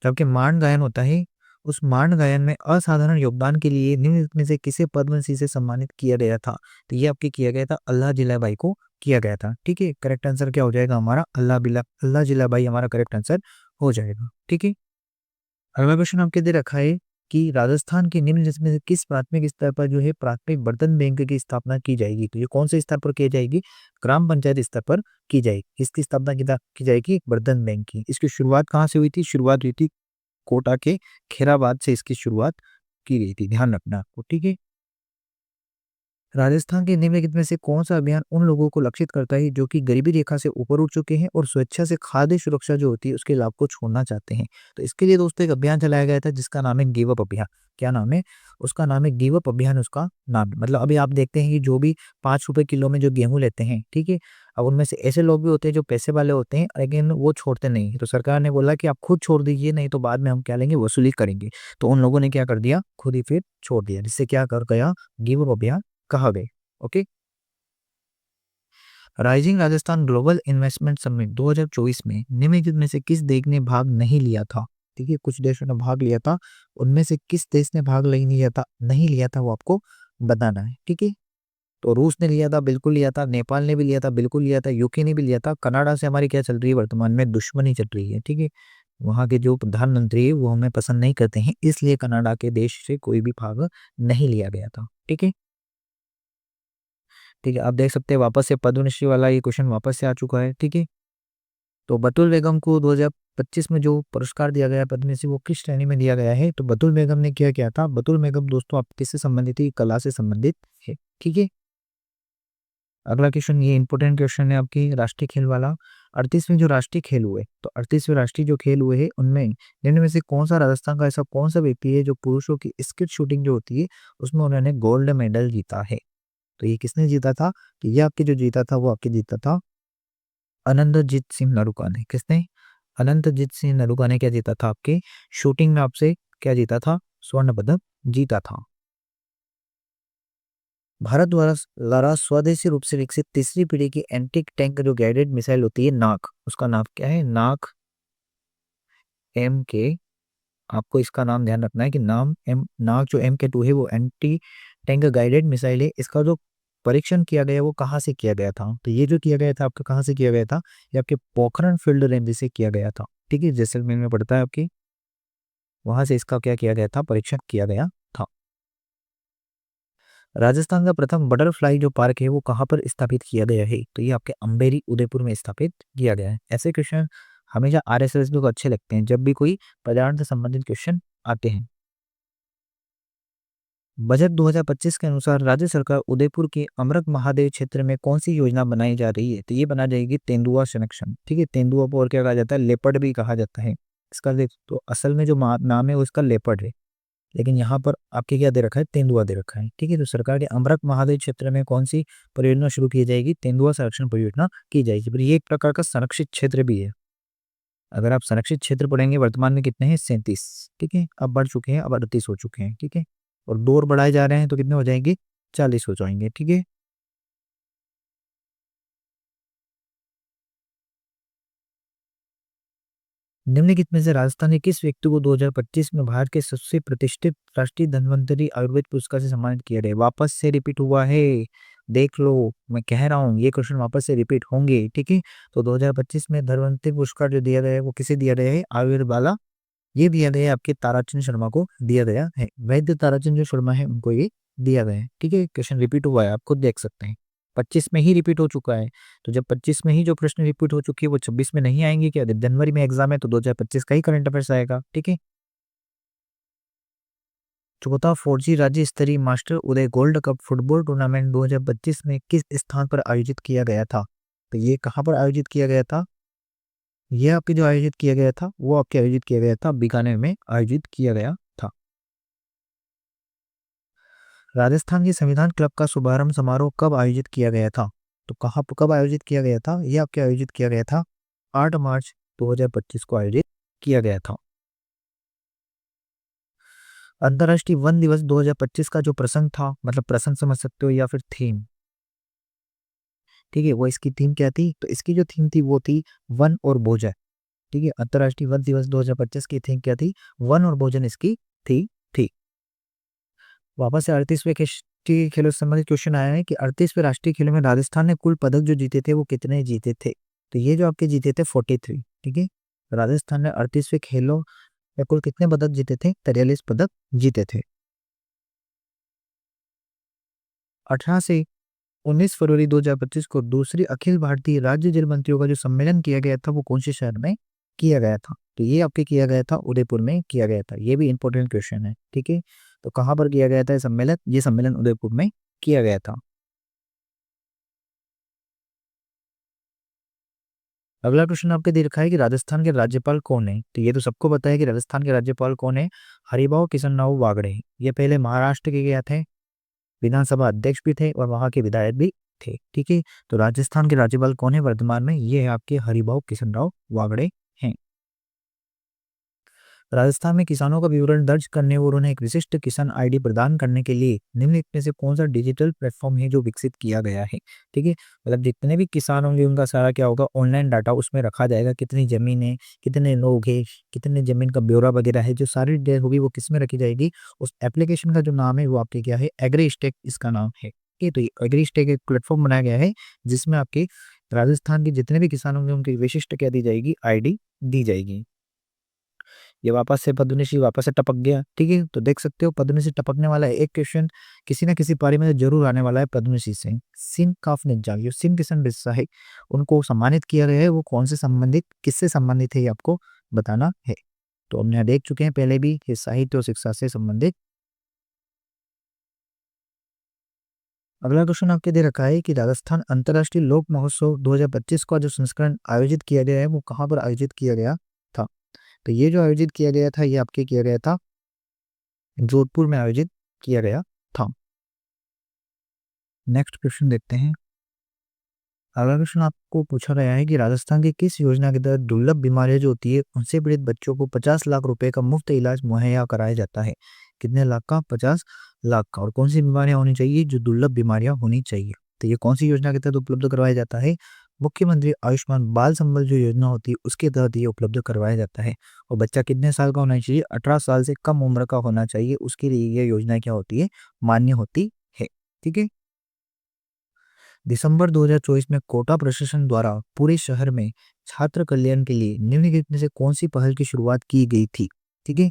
जबकि मांड गायन होता है, उस मांड गायन में असाधारण योगदान के लिए निम्न में से किसे पद्मश्री से सम्मानित किया गया था? तो ये आपके किया गया था अल्लाह जिलाबाई को किया गया था। ठीक है, करेक्ट आंसर क्या हो जाएगा हमारा? अल्लाह जिलाबाई हमारा करेक्ट आंसर हो जाएगा। ठीक है, अगला क्वेश्चन आपके दे रखा है कि राजस्थान के निम्न में से किस प्राथमिक स्तर पर जो है प्राथमिक बर्तन बैंक की स्थापना की जाएगी? तो ये कौन से स्तर पर की जाएगी? ग्राम पंचायत स्तर पर की जाएगी। इसकी स्थापना की जाएगी बर्तन बैंक की। इसकी शुरुआत कहाँ से हुई थी? शुरुआत हुई थी कोटा के खेराबाद से इसकी शुरुआत की गई थी, ध्यान रखना आपको। ठीक है, राजस्थान के निम्नलिखित में से कौन सा अभियान उन लोगों को लक्षित करता है जो कि गरीबी रेखा से ऊपर उठ चुके हैं और स्वेच्छा से खाद्य सुरक्षा जो होती है उसके लाभ को छोड़ना चाहते हैं? तो इसके लिए दोस्तों एक अभियान चलाया गया था जिसका नाम है गिव अप अभियान। क्या नाम है उसका? नाम है गिव अप अभियान, उसका नाम है। मतलब अभी आप देखते हैं कि जो भी 5 रुपए किलो में जो गेहूं लेते हैं, ठीक है, अब उनमें से ऐसे लोग भी होते हैं जो पैसे वाले होते हैं लेकिन वो छोड़ते नहीं हैं। तो सरकार ने बोला कि आप खुद छोड़ दीजिए, नहीं तो बाद में हम क्या लेंगे, वसूली करेंगे। तो उन लोगों ने क्या कर दिया, खुद ही फिर छोड़ दिया, जिससे क्या कर गया, गिव अप अभियान कहा गया। Okay, rising Rajasthan global investment summit 2024 में निम्नलिखित में से किस देश ने भाग नहीं लिया था? ठीक है, कुछ देशों ने भाग लिया था, उनमें से किस देश ने भाग नहीं लिया था वो आपको बताना है। ठीक है, तो रूस ने लिया था, बिल्कुल लिया था, नेपाल ने भी लिया था, बिल्कुल लिया था, यूके ने भी लिया था, कनाडा से हमारी क्या चल रही है वर्तमान में, दुश्मनी चल रही है। ठीक है, वहाँ के जो प्रधानमंत्री है वो हमें पसंद नहीं करते हैं, इसलिए कनाडा के देश से कोई भी भाग नहीं लिया गया था। ठीक है, ठीक है, आप देख सकते हैं वापस से पद्मश्री वाला ये क्वेश्चन वापस से आ चुका है। ठीक है, तो बतुल बेगम को 2025 में जो पुरस्कार दिया गया पद्मश्री, वो किस श्रेणी में दिया गया है? तो बतुल बेगम ने क्या किया था? बतुल बेगम दोस्तों आप किससे संबंधित है? कला से संबंधित है। ठीक है, अगला क्वेश्चन ये इंपॉर्टेंट क्वेश्चन है आपकी राष्ट्रीय खेल वाला। 38वें जो राष्ट्रीय खेल हुए, तो 38वें राष्ट्रीय जो खेल हुए हैं उनमें निम्न में से कौन सा राजस्थान का ऐसा कौन सा व्यक्ति है जो पुरुषों की स्किट शूटिंग जो होती है उसमें उन्होंने गोल्ड मेडल जीता है? तो ये किसने जीता था? तो ये आपके जो जीता था वो आपके जीता था अनंतजीत सिंह नरूका ने। किसने? अनंतजीत सिंह नरूका ने क्या जीता था? आपके शूटिंग में आपसे क्या जीता था? स्वर्ण पदक जीता था। भारत द्वारा स्वदेशी रूप से विकसित तीसरी पीढ़ी की एंटी टैंक जो गाइडेड मिसाइल होती है नाग, उसका नाम क्या है? नाग MK। आपको इसका नाम ध्यान रखना है कि नाग जो MK2 है वो एंटी टैंक गाइडेड मिसाइल है। इसका जो परीक्षण किया गया वो कहाँ से किया गया था? तो ये जो किया गया था आपका कहाँ से किया गया था? ये आपके पोखरण फील्ड रेंज से किया गया था। ठीक है, जैसलमेर में पड़ता है आपकी, वहां से इसका क्या किया गया था? परीक्षण किया गया था। राजस्थान का प्रथम बटरफ्लाई जो पार्क है वो कहाँ पर स्थापित किया गया है? तो ये आपके अंबेरी उदयपुर में स्थापित किया गया है। ऐसे क्वेश्चन हमेशा RSS को अच्छे लगते हैं जब भी कोई पर्यावरण से संबंधित क्वेश्चन आते हैं। बजट 2025 के अनुसार राज्य सरकार उदयपुर के अमरक महादेव क्षेत्र में कौन सी योजना बनाई जा रही है? तो ये बना जाएगी तेंदुआ संरक्षण। ठीक है, तेंदुआ को और क्या कहा जाता है? लेपर्ड भी कहा जाता है। इसका देख तो असल में जो नाम है वो इसका लेपर्ड है, लेकिन यहाँ पर आपके क्या दे रखा है? तेंदुआ दे रखा है। ठीक है, तो सरकार के अमरक महादेव क्षेत्र में कौन सी परियोजना शुरू की जाएगी? तेंदुआ संरक्षण परियोजना की जाएगी। पर ये एक प्रकार का संरक्षित क्षेत्र भी है। अगर आप संरक्षित क्षेत्र पढ़ेंगे वर्तमान में कितने हैं? 37। ठीक है, अब बढ़ चुके हैं, अब 38 हो चुके हैं। ठीक है, और 2 और बढ़ाए जा रहे हैं तो कितने हो जाएंगे? 40 हो जाएंगे। ठीक है, निम्नलिखित में से राजस्थान के किस व्यक्ति को 2025 में भारत के सबसे प्रतिष्ठित राष्ट्रीय धन्वंतरी आयुर्वेद पुरस्कार से सम्मानित किया गया? वापस से रिपीट हुआ है, देख लो, मैं कह रहा हूँ ये क्वेश्चन वापस से रिपीट होंगे। ठीक है, तो 2025 में धन्वंतरी पुरस्कार जो दिया गया है वो किसे दिया गया है? आयुर्वेद वाला, ये दिया गया है आपके ताराचंद शर्मा को दिया गया है। वैद्य ताराचंद जो शर्मा है उनको ये दिया गया है। ठीक है, क्वेश्चन रिपीट हुआ है, आप खुद देख सकते हैं। 25 में ही रिपीट हो चुका है, तो जब 25 में ही जो प्रश्न रिपीट हो चुकी है वो 26 में नहीं आएंगे क्या? जब जनवरी में एग्जाम है तो 2025 का ही करंट अफेयर्स आएगा। ठीक है, चौथा 4G राज्य स्तरीय मास्टर उदय गोल्ड कप फुटबॉल टूर्नामेंट 2025 में किस स्थान पर आयोजित किया गया था? तो ये कहाँ पर आयोजित किया गया था? ये आपके जो आयोजित किया गया था वो आपके आयोजित किया गया था बीकानेर में आयोजित किया गया था। राजस्थान के संविधान क्लब का शुभारंभ समारोह कब आयोजित किया गया था? तो कहाँ पर कब आयोजित किया गया था? यह आपके आयोजित किया गया था 8 मार्च 2025 को आयोजित किया गया था। अंतर्राष्ट्रीय वन दिवस 2025 का जो प्रसंग था, मतलब प्रसंग समझ सकते हो या फिर थीम, ठीक है, वो इसकी थीम क्या थी? तो इसकी जो थीम थी वो थी वन और भोजन। ठीक है, अंतर्राष्ट्रीय वन दिवस 2025 की थीम क्या थी? वन और भोजन इसकी थी। वापस से 38वें राष्ट्रीय खेलों से संबंधित क्वेश्चन आया है कि 38वें राष्ट्रीय खेलों में राजस्थान ने कुल पदक जो जीते थे वो कितने जीते थे? तो ये जो आपके जीते थे 43। ठीक है, राजस्थान ने 38वें खेलों में कुल कितने पदक जीते थे? 43 पदक जीते थे। 18 से 19 फरवरी 2025 को दूसरी अखिल भारतीय राज्य जल मंत्रियों का जो सम्मेलन किया गया था वो कौन से शहर में किया गया था? तो ये आपके किया गया था उदयपुर में किया गया था। ये भी इंपॉर्टेंट क्वेश्चन है। ठीक है, तो कहाँ पर किया गया था ये सम्मेलन? ये सम्मेलन उदयपुर में किया गया था। अगला क्वेश्चन आपके दे रखा है कि राजस्थान के राज्यपाल कौन है? तो ये तो सबको पता है कि राजस्थान के राज्यपाल कौन है। हरिभाऊ किशनराव वागड़े। ये पहले महाराष्ट्र के गया थे, विधानसभा अध्यक्ष भी थे और वहां के विधायक भी थे। ठीक है, तो राजस्थान के राज्यपाल कौन है वर्तमान में? ये है आपके हरिभाऊ किशनराव वागड़े हैं। राजस्थान में किसानों का विवरण दर्ज करने और उन्हें एक विशिष्ट किसान आईडी प्रदान करने के लिए निम्नलिखित में से कौन सा डिजिटल प्लेटफॉर्म है जो विकसित किया गया है? ठीक है, मतलब जितने भी किसान होंगे उनका सारा क्या होगा? ऑनलाइन डाटा उसमें रखा जाएगा। कितनी जमीन है, कितने लोग हैं, कितने जमीन का ब्यौरा वगैरह है, जो सारी डिटेल होगी वो किस में रखी जाएगी? उस एप्लीकेशन का जो नाम है वो आपके क्या है? एग्रीस्टेक इसका नाम है। ठीक है, तो ये एग्रीस्टेक एक प्लेटफॉर्म बनाया गया है जिसमें आपके राजस्थान के जितने भी किसान होंगे उनकी विशिष्ट क्या दी जाएगी? आईडी दी जाएगी। ये वापस से पद्मनिशी वापस से टपक गया। ठीक है, तो देख सकते हो पद्मनिशी टपकने वाला है। एक क्वेश्चन किसी ना किसी पारी में जरूर आने वाला है पद्मनिशी से। सिंह काफ निज्जाग जो सिंह किशन बिस्सा है उनको सम्मानित किया गया है, वो कौन से संबंधित किससे संबंधित है ये आपको बताना है। तो हमने यहाँ देख चुके हैं पहले भी, ये साहित्य और शिक्षा से संबंधित। अगला क्वेश्चन आपके दे रखा है कि राजस्थान अंतर्राष्ट्रीय लोक महोत्सव 2025 का जो संस्करण आयोजित किया गया है वो कहाँ पर आयोजित किया गया था? तो ये जो आयोजित किया गया था ये आपके किया गया था जोधपुर में आयोजित किया गया था। नेक्स्ट क्वेश्चन देखते हैं। अगला क्वेश्चन आपको पूछा गया है कि राजस्थान की किस योजना के तहत दुर्लभ बीमारियां जो होती है उनसे पीड़ित बच्चों को 50 लाख रुपए का मुफ्त इलाज मुहैया कराया जाता है? कितने लाख का? 50 लाख का। और कौन सी बीमारियां होनी चाहिए? जो दुर्लभ बीमारियां होनी चाहिए। तो ये कौन सी योजना के तहत उपलब्ध करवाया जाता है? मुख्यमंत्री आयुष्मान बाल संबल जो योजना होती है उसके तहत ये उपलब्ध करवाया जाता है। और बच्चा कितने साल का होना चाहिए? 18 साल से कम उम्र का होना चाहिए, उसके लिए ये योजना क्या होती है? मान्य होती है। ठीक है, दिसंबर 2024 में कोटा प्रशासन द्वारा पूरे शहर में छात्र कल्याण के लिए निम्नलिखित में से कौन सी पहल की शुरुआत की गई थी? ठीक है,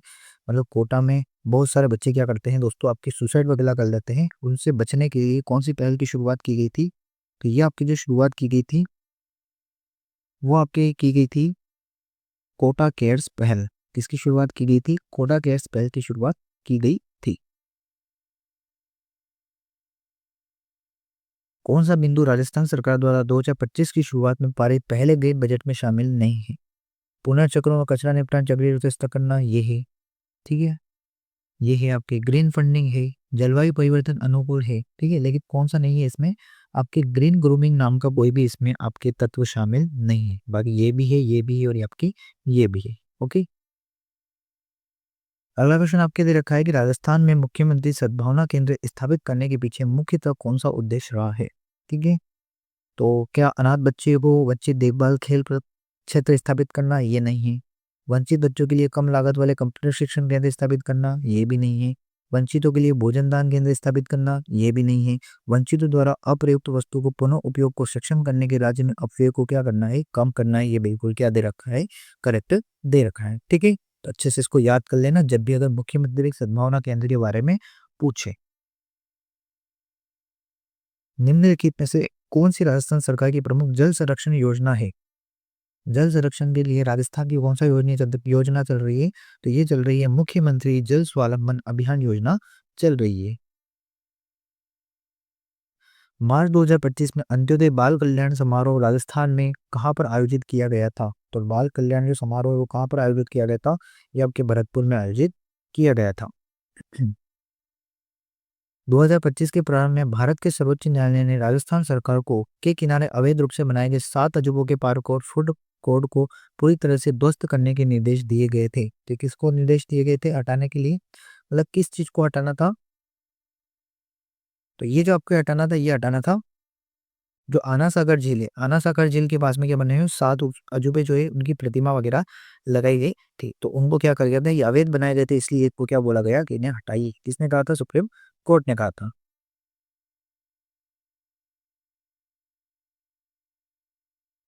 मतलब कोटा में बहुत सारे बच्चे क्या करते हैं दोस्तों, आपकी सुसाइड वगैरह कर लेते हैं। उनसे बचने के लिए कौन सी पहल की शुरुआत की गई थी? तो ये आपकी जो शुरुआत की गई थी वो आपके की गई थी कोटा केयर्स पहल। किसकी शुरुआत की गई थी? कोटा केयर्स पहल की शुरुआत की गई थी। कौन सा बिंदु राजस्थान सरकार द्वारा 2025 की शुरुआत में पारित पहले ग्रेड बजट में शामिल नहीं है? पुनर्चक्रों और कचरा निपटान चक्रीय व्यवस्था करना ये है। ठीक है, ये है आपके ग्रीन फंडिंग है, जलवायु परिवर्तन अनुकूल है। ठीक है, लेकिन कौन सा नहीं है इसमें? आपके ग्रीन ग्रूमिंग नाम का कोई भी इसमें आपके तत्व शामिल नहीं है। बाकी ये भी है, ये भी है और ये आपकी ये भी है। ओके, अगला क्वेश्चन आपके दे रखा है कि राजस्थान में मुख्यमंत्री सद्भावना केंद्र स्थापित करने के पीछे मुख्यतः कौन सा उद्देश्य रहा है? ठीक है, तो क्या अनाथ बच्चे को वंचित देखभाल क्षेत्र स्थापित करना? ये नहीं है। वंचित बच्चों के लिए कम लागत वाले कंप्यूटर शिक्षण केंद्र स्थापित करना? ये भी नहीं है। वंचितों के लिए भोजन दान केंद्र स्थापित करना? ये भी नहीं है। वंचितों द्वारा अप्रयुक्त वस्तु को पुनः उपयोग को सक्षम करने के राज्य में अपव्यय को क्या करना है? कम करना है। ये बिल्कुल क्या दे रखा है? करेक्ट दे रखा है। ठीक है, तो अच्छे से इसको याद कर लेना जब भी अगर मुख्यमंत्री सद्भावना केंद्र के बारे में पूछे। निम्नलिखित में से कौन सी राजस्थान सरकार की प्रमुख जल संरक्षण योजना है? जल संरक्षण के लिए राजस्थान की कौन सा योजना चल रही है? तो ये चल रही है मुख्यमंत्री जल स्वावलंबन अभियान योजना चल रही है। मार्च 2025 में अंत्योदय बाल कल्याण समारोह राजस्थान में कहाँ पर आयोजित किया गया था? तो बाल कल्याण जो समारोह है वो कहाँ पर आयोजित किया गया था? ये आपके भरतपुर में आयोजित किया गया था। 2025 के प्रारंभ में भारत के सर्वोच्च न्यायालय ने राजस्थान सरकार को के किनारे अवैध रूप से बनाए गए 7 अजूबों के पार्क और फूड कोड को पूरी तरह से ध्वस्त करने के निर्देश दिए गए थे। तो किसको निर्देश दिए गए थे हटाने के लिए? मतलब किस चीज को हटाना था? तो ये जो आपको हटाना था ये हटाना था जो आना सागर झील है, आना सागर झील के पास में क्या बने हैं 7 अजूबे जो है उनकी प्रतिमा वगैरह लगाई गई थी। तो उनको क्या कर गया था, ये अवैध बनाए गए थे, इसलिए इसको क्या बोला गया कि इन्हें हटाइए। किसने कहा था? सुप्रीम कोर्ट ने कहा था।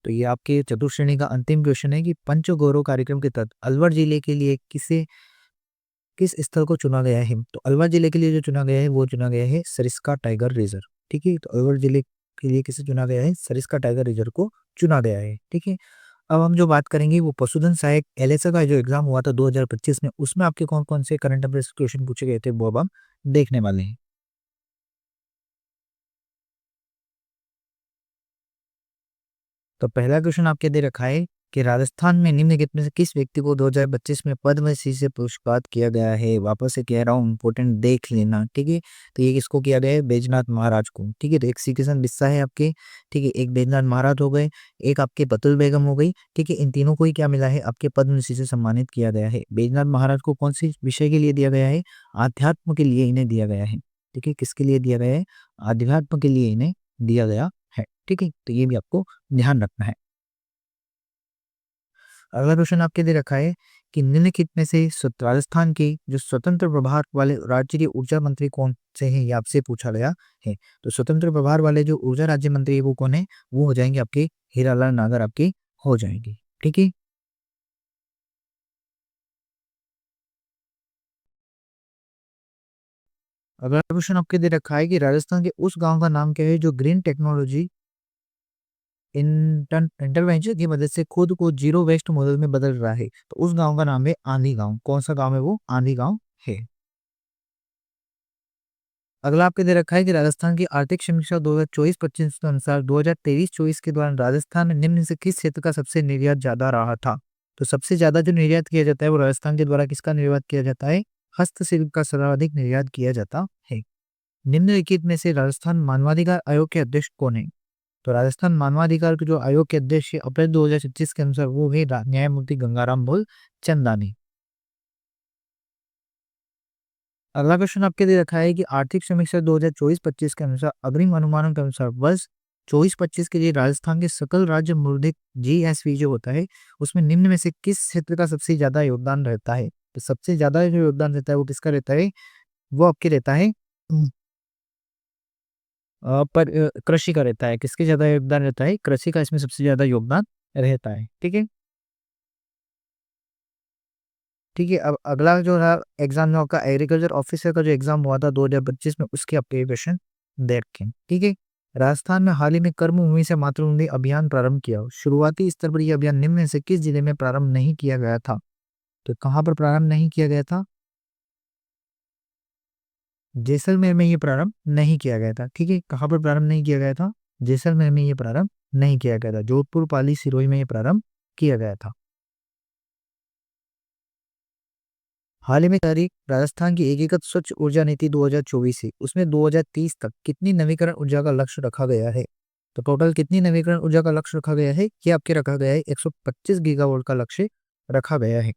तो ये आपके चतुर्थ श्रेणी का अंतिम क्वेश्चन है कि पंच गौरव कार्यक्रम के तहत अलवर जिले के लिए किस स्थल को चुना गया है? तो अलवर जिले के लिए जो चुना गया है वो चुना गया है सरिस्का टाइगर रिजर्व। ठीक है, तो अलवर जिले के लिए किसे चुना गया है? सरिस्का टाइगर रिजर्व को चुना गया है। ठीक है, अब हम जो बात करेंगे वो पशुधन सहायक एलएसए का जो एग्जाम हुआ था 2025 में, उसमें आपके कौन कौन से करंट अफेयर्स क्वेश्चन पूछे गए थे वो अब हम देखने वाले हैं। तो पहला क्वेश्चन आपके दे रखा है कि राजस्थान में निम्नलिखित में से किस व्यक्ति को 2025 में पद्मश्री से पुरस्कृत किया गया है? वापस से कह रहा हूँ, इंपॉर्टेंट देख लेना। ठीक है, तो ये किसको किया गया है? बैजनाथ महाराज को। ठीक है, तो एक श्रीकृष्ण बिस्सा है आपके। ठीक है, एक बैजनाथ महाराज हो गए, एक आपके बतुल बेगम हो गई। ठीक है, इन तीनों को ही क्या मिला है? आपके पद्मश्री से सम्मानित किया गया है। बैजनाथ महाराज को कौन सी विषय के लिए दिया गया है? आध्यात्म के लिए इन्हें दिया गया है। ठीक है, किसके लिए दिया गया है? आध्यात्म के लिए इन्हें दिया गया है। ठीक है, तो ये भी आपको ध्यान रखना है। अगला क्वेश्चन आपके लिए रखा है कि निम्नलिखित में से राजस्थान के जो स्वतंत्र प्रभार वाले राज्य के ऊर्जा मंत्री कौन से हैं? ये आपसे पूछा गया है। तो स्वतंत्र प्रभार वाले जो ऊर्जा राज्य मंत्री है वो कौन है? वो हो जाएंगे आपके हीरालाल नागर आपके हो जाएंगे। ठीक है, अगला क्वेश्चन आपके दे रखा है कि राजस्थान के उस गांव का नाम क्या है जो ग्रीन टेक्नोलॉजी इंटरवेंशन की मदद से खुद को जीरो वेस्ट मॉडल में बदल रहा है? तो उस गांव का नाम है आंधी गांव। कौन सा गांव है वो? आंधी गांव है। अगला आपके दे रखा है कि राजस्थान की आर्थिक समीक्षा 2024-25 के अनुसार 2023-24 के दौरान राजस्थान में निम्न से किस क्षेत्र का सबसे निर्यात ज्यादा रहा था? तो सबसे ज्यादा जो निर्यात किया जाता है वो राजस्थान के द्वारा किसका निर्यात किया जाता है? हस्तशिल्प का सर्वाधिक निर्यात किया जाता है। निम्नलिखित में से राजस्थान मानवाधिकार आयोग के अध्यक्ष कौन है? तो राजस्थान मानवाधिकार के जो आयोग के अध्यक्ष है अप्रैल 2026 के अनुसार वो है न्यायमूर्ति गंगाराम बोल चंदानी। अगला क्वेश्चन आपके लिए रखा है कि आर्थिक समीक्षा 2024-25 के अनुसार अग्रिम अनुमानों के अनुसार वर्ष 24-25 के लिए राजस्थान के सकल राज्य मौद्रिक जीएसवी जो होता है उसमें निम्न में से किस क्षेत्र का सबसे ज्यादा योगदान रहता है? तो सबसे ज्यादा जो योगदान रहता है वो किसका रहता है? वो आपके रहता है कृषि का रहता है। किसके ज्यादा योगदान रहता है? कृषि का इसमें सबसे ज्यादा योगदान रहता है। ठीक है, ठीक है, अब अगला जो है एग्जाम में आपका एग्रीकल्चर ऑफिसर का जो एग्जाम हुआ था 2025 में उसके आपके क्वेश्चन देखें। ठीक है, राजस्थान में हाल ही में कर्म भूमि से मातृभूमि अभियान प्रारंभ किया। शुरुआती स्तर पर यह अभियान निम्न में से किस जिले में प्रारंभ नहीं किया गया था? तो कहाँ पर प्रारंभ नहीं किया गया था? जैसलमेर में ये प्रारंभ नहीं किया गया था। ठीक है, कहाँ पर प्रारंभ नहीं किया गया था? जैसलमेर में ये प्रारंभ नहीं किया गया था। जोधपुर, पाली, सिरोही में ये प्रारंभ किया गया था। हाल ही में जारी राजस्थान की एकीकृत स्वच्छ ऊर्जा नीति 2024 है, उसमें 2030 तक कितनी नवीकरण ऊर्जा का लक्ष्य रखा गया है? तो टोटल कितनी नवीकरण ऊर्जा का लक्ष्य रखा गया है? ये आपके रखा गया है 125 गीगावाट का लक्ष्य रखा गया है।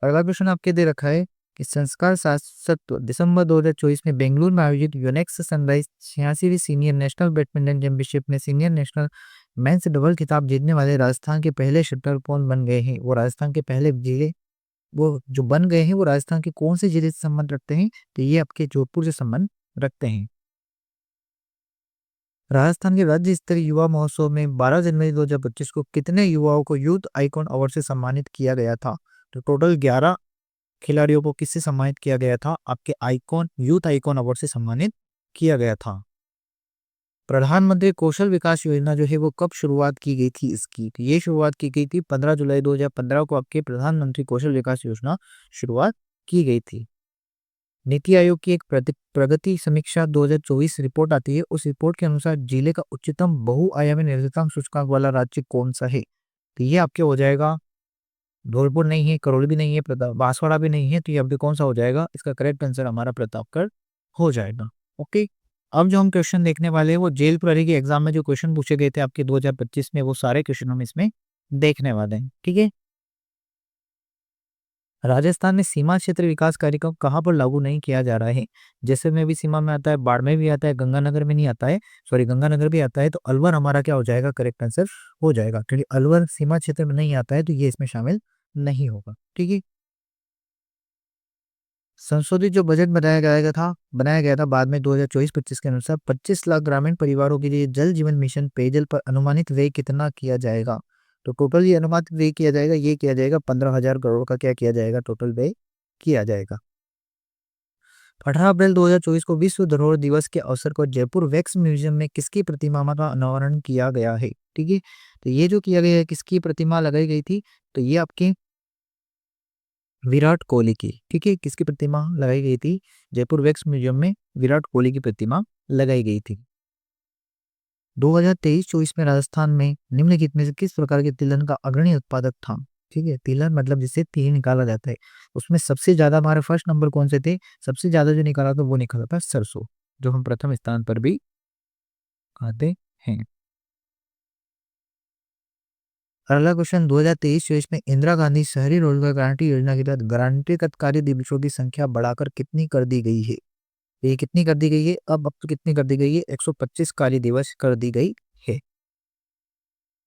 अगला क्वेश्चन आपके दे रखा है कि संस्कार शाश्वत दिसंबर 2024 में बेंगलुरु में आयोजित यूनेक्स सनराइज 86वीं सीनियर नेशनल बैडमिंटन चैंपियनशिप में सीनियर नेशनल मेंस डबल खिताब जीतने वाले राजस्थान के पहले शटलर कौन बन गए हैं? वो राजस्थान के पहले जिले वो जो बन गए हैं वो राजस्थान के कौन से जिले से संबंध रखते हैं? तो ये आपके जोधपुर से संबंध रखते हैं। राजस्थान के राज्य स्तरीय युवा महोत्सव में 12 जनवरी 2025 को कितने युवाओं को यूथ आइकॉन अवार्ड से सम्मानित किया गया था? तो टोटल 11 खिलाड़ियों को किससे सम्मानित किया गया था? आपके आइकॉन यूथ आइकॉन अवार्ड से सम्मानित किया गया था। प्रधानमंत्री कौशल विकास योजना जो है वो कब शुरुआत की गई थी इसकी? तो ये शुरुआत की गई थी 15 जुलाई 2015 को आपके प्रधानमंत्री कौशल विकास योजना शुरुआत की गई थी। नीति आयोग की एक प्रगति समीक्षा 2024 रिपोर्ट आती है, उस रिपोर्ट के अनुसार जिले का उच्चतम बहुआयामी निर्देशांक सूचकांक वाला राज्य कौन सा है? तो ये आपके हो जाएगा धौलपुर नहीं है, करौली भी नहीं है, प्रताप बांसवाड़ा भी नहीं है, तो ये आपके कौन सा हो जाएगा? इसका करेक्ट आंसर हमारा प्रतापगढ़ हो जाएगा। ओके, अब जो हम क्वेश्चन देखने वाले हैं वो जेल प्रहरी के एग्जाम में जो क्वेश्चन पूछे गए थे आपके 2025 में वो सारे क्वेश्चन हम इसमें देखने वाले हैं। ठीक है, राजस्थान में सीमा क्षेत्र विकास कार्यक्रम कहाँ पर लागू नहीं किया जा रहा है? जैसलमेर भी सीमा में आता है, बाड़मेर भी आता है, गंगानगर में नहीं आता है, सॉरी गंगानगर भी आता है, तो अलवर हमारा क्या हो जाएगा, करेक्ट आंसर हो जाएगा, क्योंकि अलवर सीमा क्षेत्र में नहीं आता है तो ये इसमें शामिल नहीं होगा। ठीक है। संशोधित जो बजट बनाया गया था बाद में 2024-25 के अनुसार 25 लाख ग्रामीण परिवारों के लिए जल जीवन मिशन पेयजल पर अनुमानित व्यय कितना किया जाएगा? तो टोटल ये अनुमानित व्यय किया जाएगा, ये किया जाएगा 15,000 करोड़ का, क्या किया जाएगा, टोटल व्यय किया जाएगा। 18 अप्रैल 2024 को विश्व धरोहर दिवस के अवसर पर जयपुर वैक्स म्यूजियम में किसकी प्रतिमा का अनावरण किया गया है? ठीक है। तो ये जो किया गया है, किसकी प्रतिमा लगाई गई थी, तो ये आपके विराट कोहली की। ठीक है, किसकी प्रतिमा लगाई गई थी, जयपुर वैक्स म्यूजियम में विराट कोहली की प्रतिमा लगाई गई थी। 2023-24 में राजस्थान में निम्नलिखित में से किस प्रकार के तिलहन का अग्रणी उत्पादक था? ठीक है, तिलहन मतलब जिससे तिल निकाला जाता है, उसमें सबसे ज्यादा हमारे फर्स्ट नंबर कौन से थे, सबसे ज्यादा जो निकाला था वो निकाला था सरसों, जो हम प्रथम स्थान पर भी आते हैं। अगला क्वेश्चन, 2023-24 में इंदिरा गांधी शहरी रोजगार गारंटी योजना के तहत गारंटीकृत कार्य दिवसों की संख्या बढ़ाकर कितनी कर दी गई है? ये कितनी कर दी गई है, अब तो कितनी कर दी गई है, 125 कार्य दिवस कर दी गई है।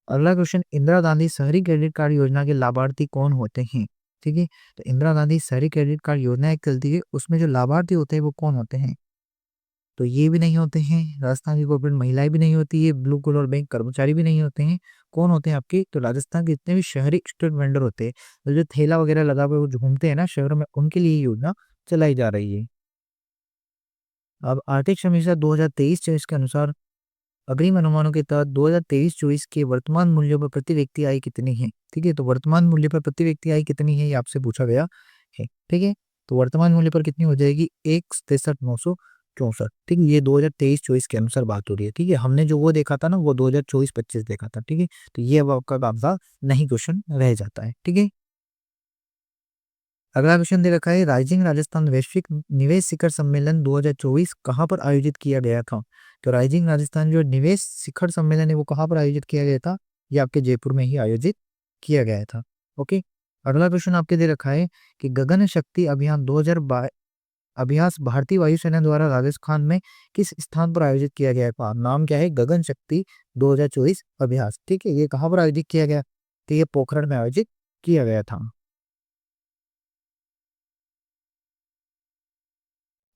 अगला क्वेश्चन, इंदिरा गांधी शहरी क्रेडिट कार्ड योजना के लाभार्थी कौन होते हैं? ठीक है, तो इंदिरा गांधी शहरी क्रेडिट कार्ड योजना एक चलती है, उसमें जो लाभार्थी होते हैं वो कौन होते हैं? तो ये भी नहीं होते हैं, राजस्थान की कॉर्पोरेट महिलाएं भी नहीं होती है, ब्लू कलर बैंक कर्मचारी भी नहीं होते हैं। कौन होते हैं आपके, तो राजस्थान के जितने भी शहरी स्ट्रीट वेंडर होते हैं, तो जो ठेला वगैरह लगा हुआ है, वो जो घूमते हैं ना शहरों में, उनके लिए ये योजना चलाई जा रही है। अब आर्थिक समीक्षा 2023-24 के अनुसार अग्रिम अनुमानों के तहत 2023-24 के वर्तमान मूल्यों पर प्रति व्यक्ति आय कितनी है? ठीक है, तो वर्तमान मूल्य पर प्रति व्यक्ति आय कितनी है, ये आपसे पूछा गया है। ठीक है, तो वर्तमान मूल्य पर कितनी हो जाएगी, 1,63,964। ठीक है, ये 2023-24 के अनुसार बात हो रही है। ठीक है, हमने जो वो देखा था ना, वो 2024-25 देखा था। ठीक है, तो ये अब आपका नहीं क्वेश्चन रह जाता है। ठीक है, अगला क्वेश्चन दे रखा है, राइजिंग राजस्थान वैश्विक निवेश शिखर सम्मेलन 2024 कहाँ पर आयोजित किया गया था? तो राइजिंग राजस्थान जो निवेश शिखर सम्मेलन है वो कहाँ पर आयोजित किया गया था, ये आपके जयपुर में ही आयोजित किया गया था। ओके, अगला क्वेश्चन आपके दे रखा है कि गगन शक्ति अभियान 2022 अभ्यास भारतीय वायुसेना द्वारा राजस्थान में किस स्थान पर आयोजित किया गया था? नाम क्या है, गगन शक्ति 2024 अभ्यास। ठीक है, ये कहाँ पर आयोजित किया गया, तो ये पोखरण में आयोजित किया गया था।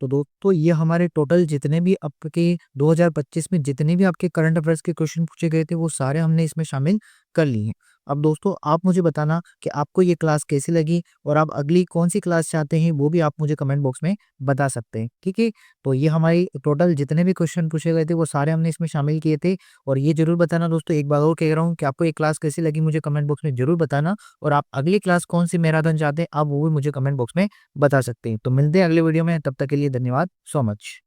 तो दोस्तों ये हमारे टोटल जितने भी आपके 2025 में जितने भी आपके करंट अफेयर्स के क्वेश्चन पूछे गए थे वो सारे हमने इसमें शामिल कर लिए हैं। अब दोस्तों आप मुझे बताना कि आपको ये क्लास कैसी लगी और आप अगली कौन सी क्लास चाहते हैं, वो भी आप मुझे कमेंट बॉक्स में बता सकते हैं। ठीक है, तो ये हमारी टोटल जितने भी क्वेश्चन पूछे गए थे वो सारे हमने इसमें शामिल किए थे। और ये जरूर बताना दोस्तों, एक बार और कह रहा हूँ कि आपको ये क्लास कैसी लगी मुझे कमेंट बॉक्स में जरूर बताना। और आप अगली क्लास कौन सी मैराथन चाहते हैं आप वो भी मुझे कमेंट बॉक्स में बता सकते हैं। तो मिलते हैं अगले वीडियो में, तब तक के लिए धन्यवाद सो मच।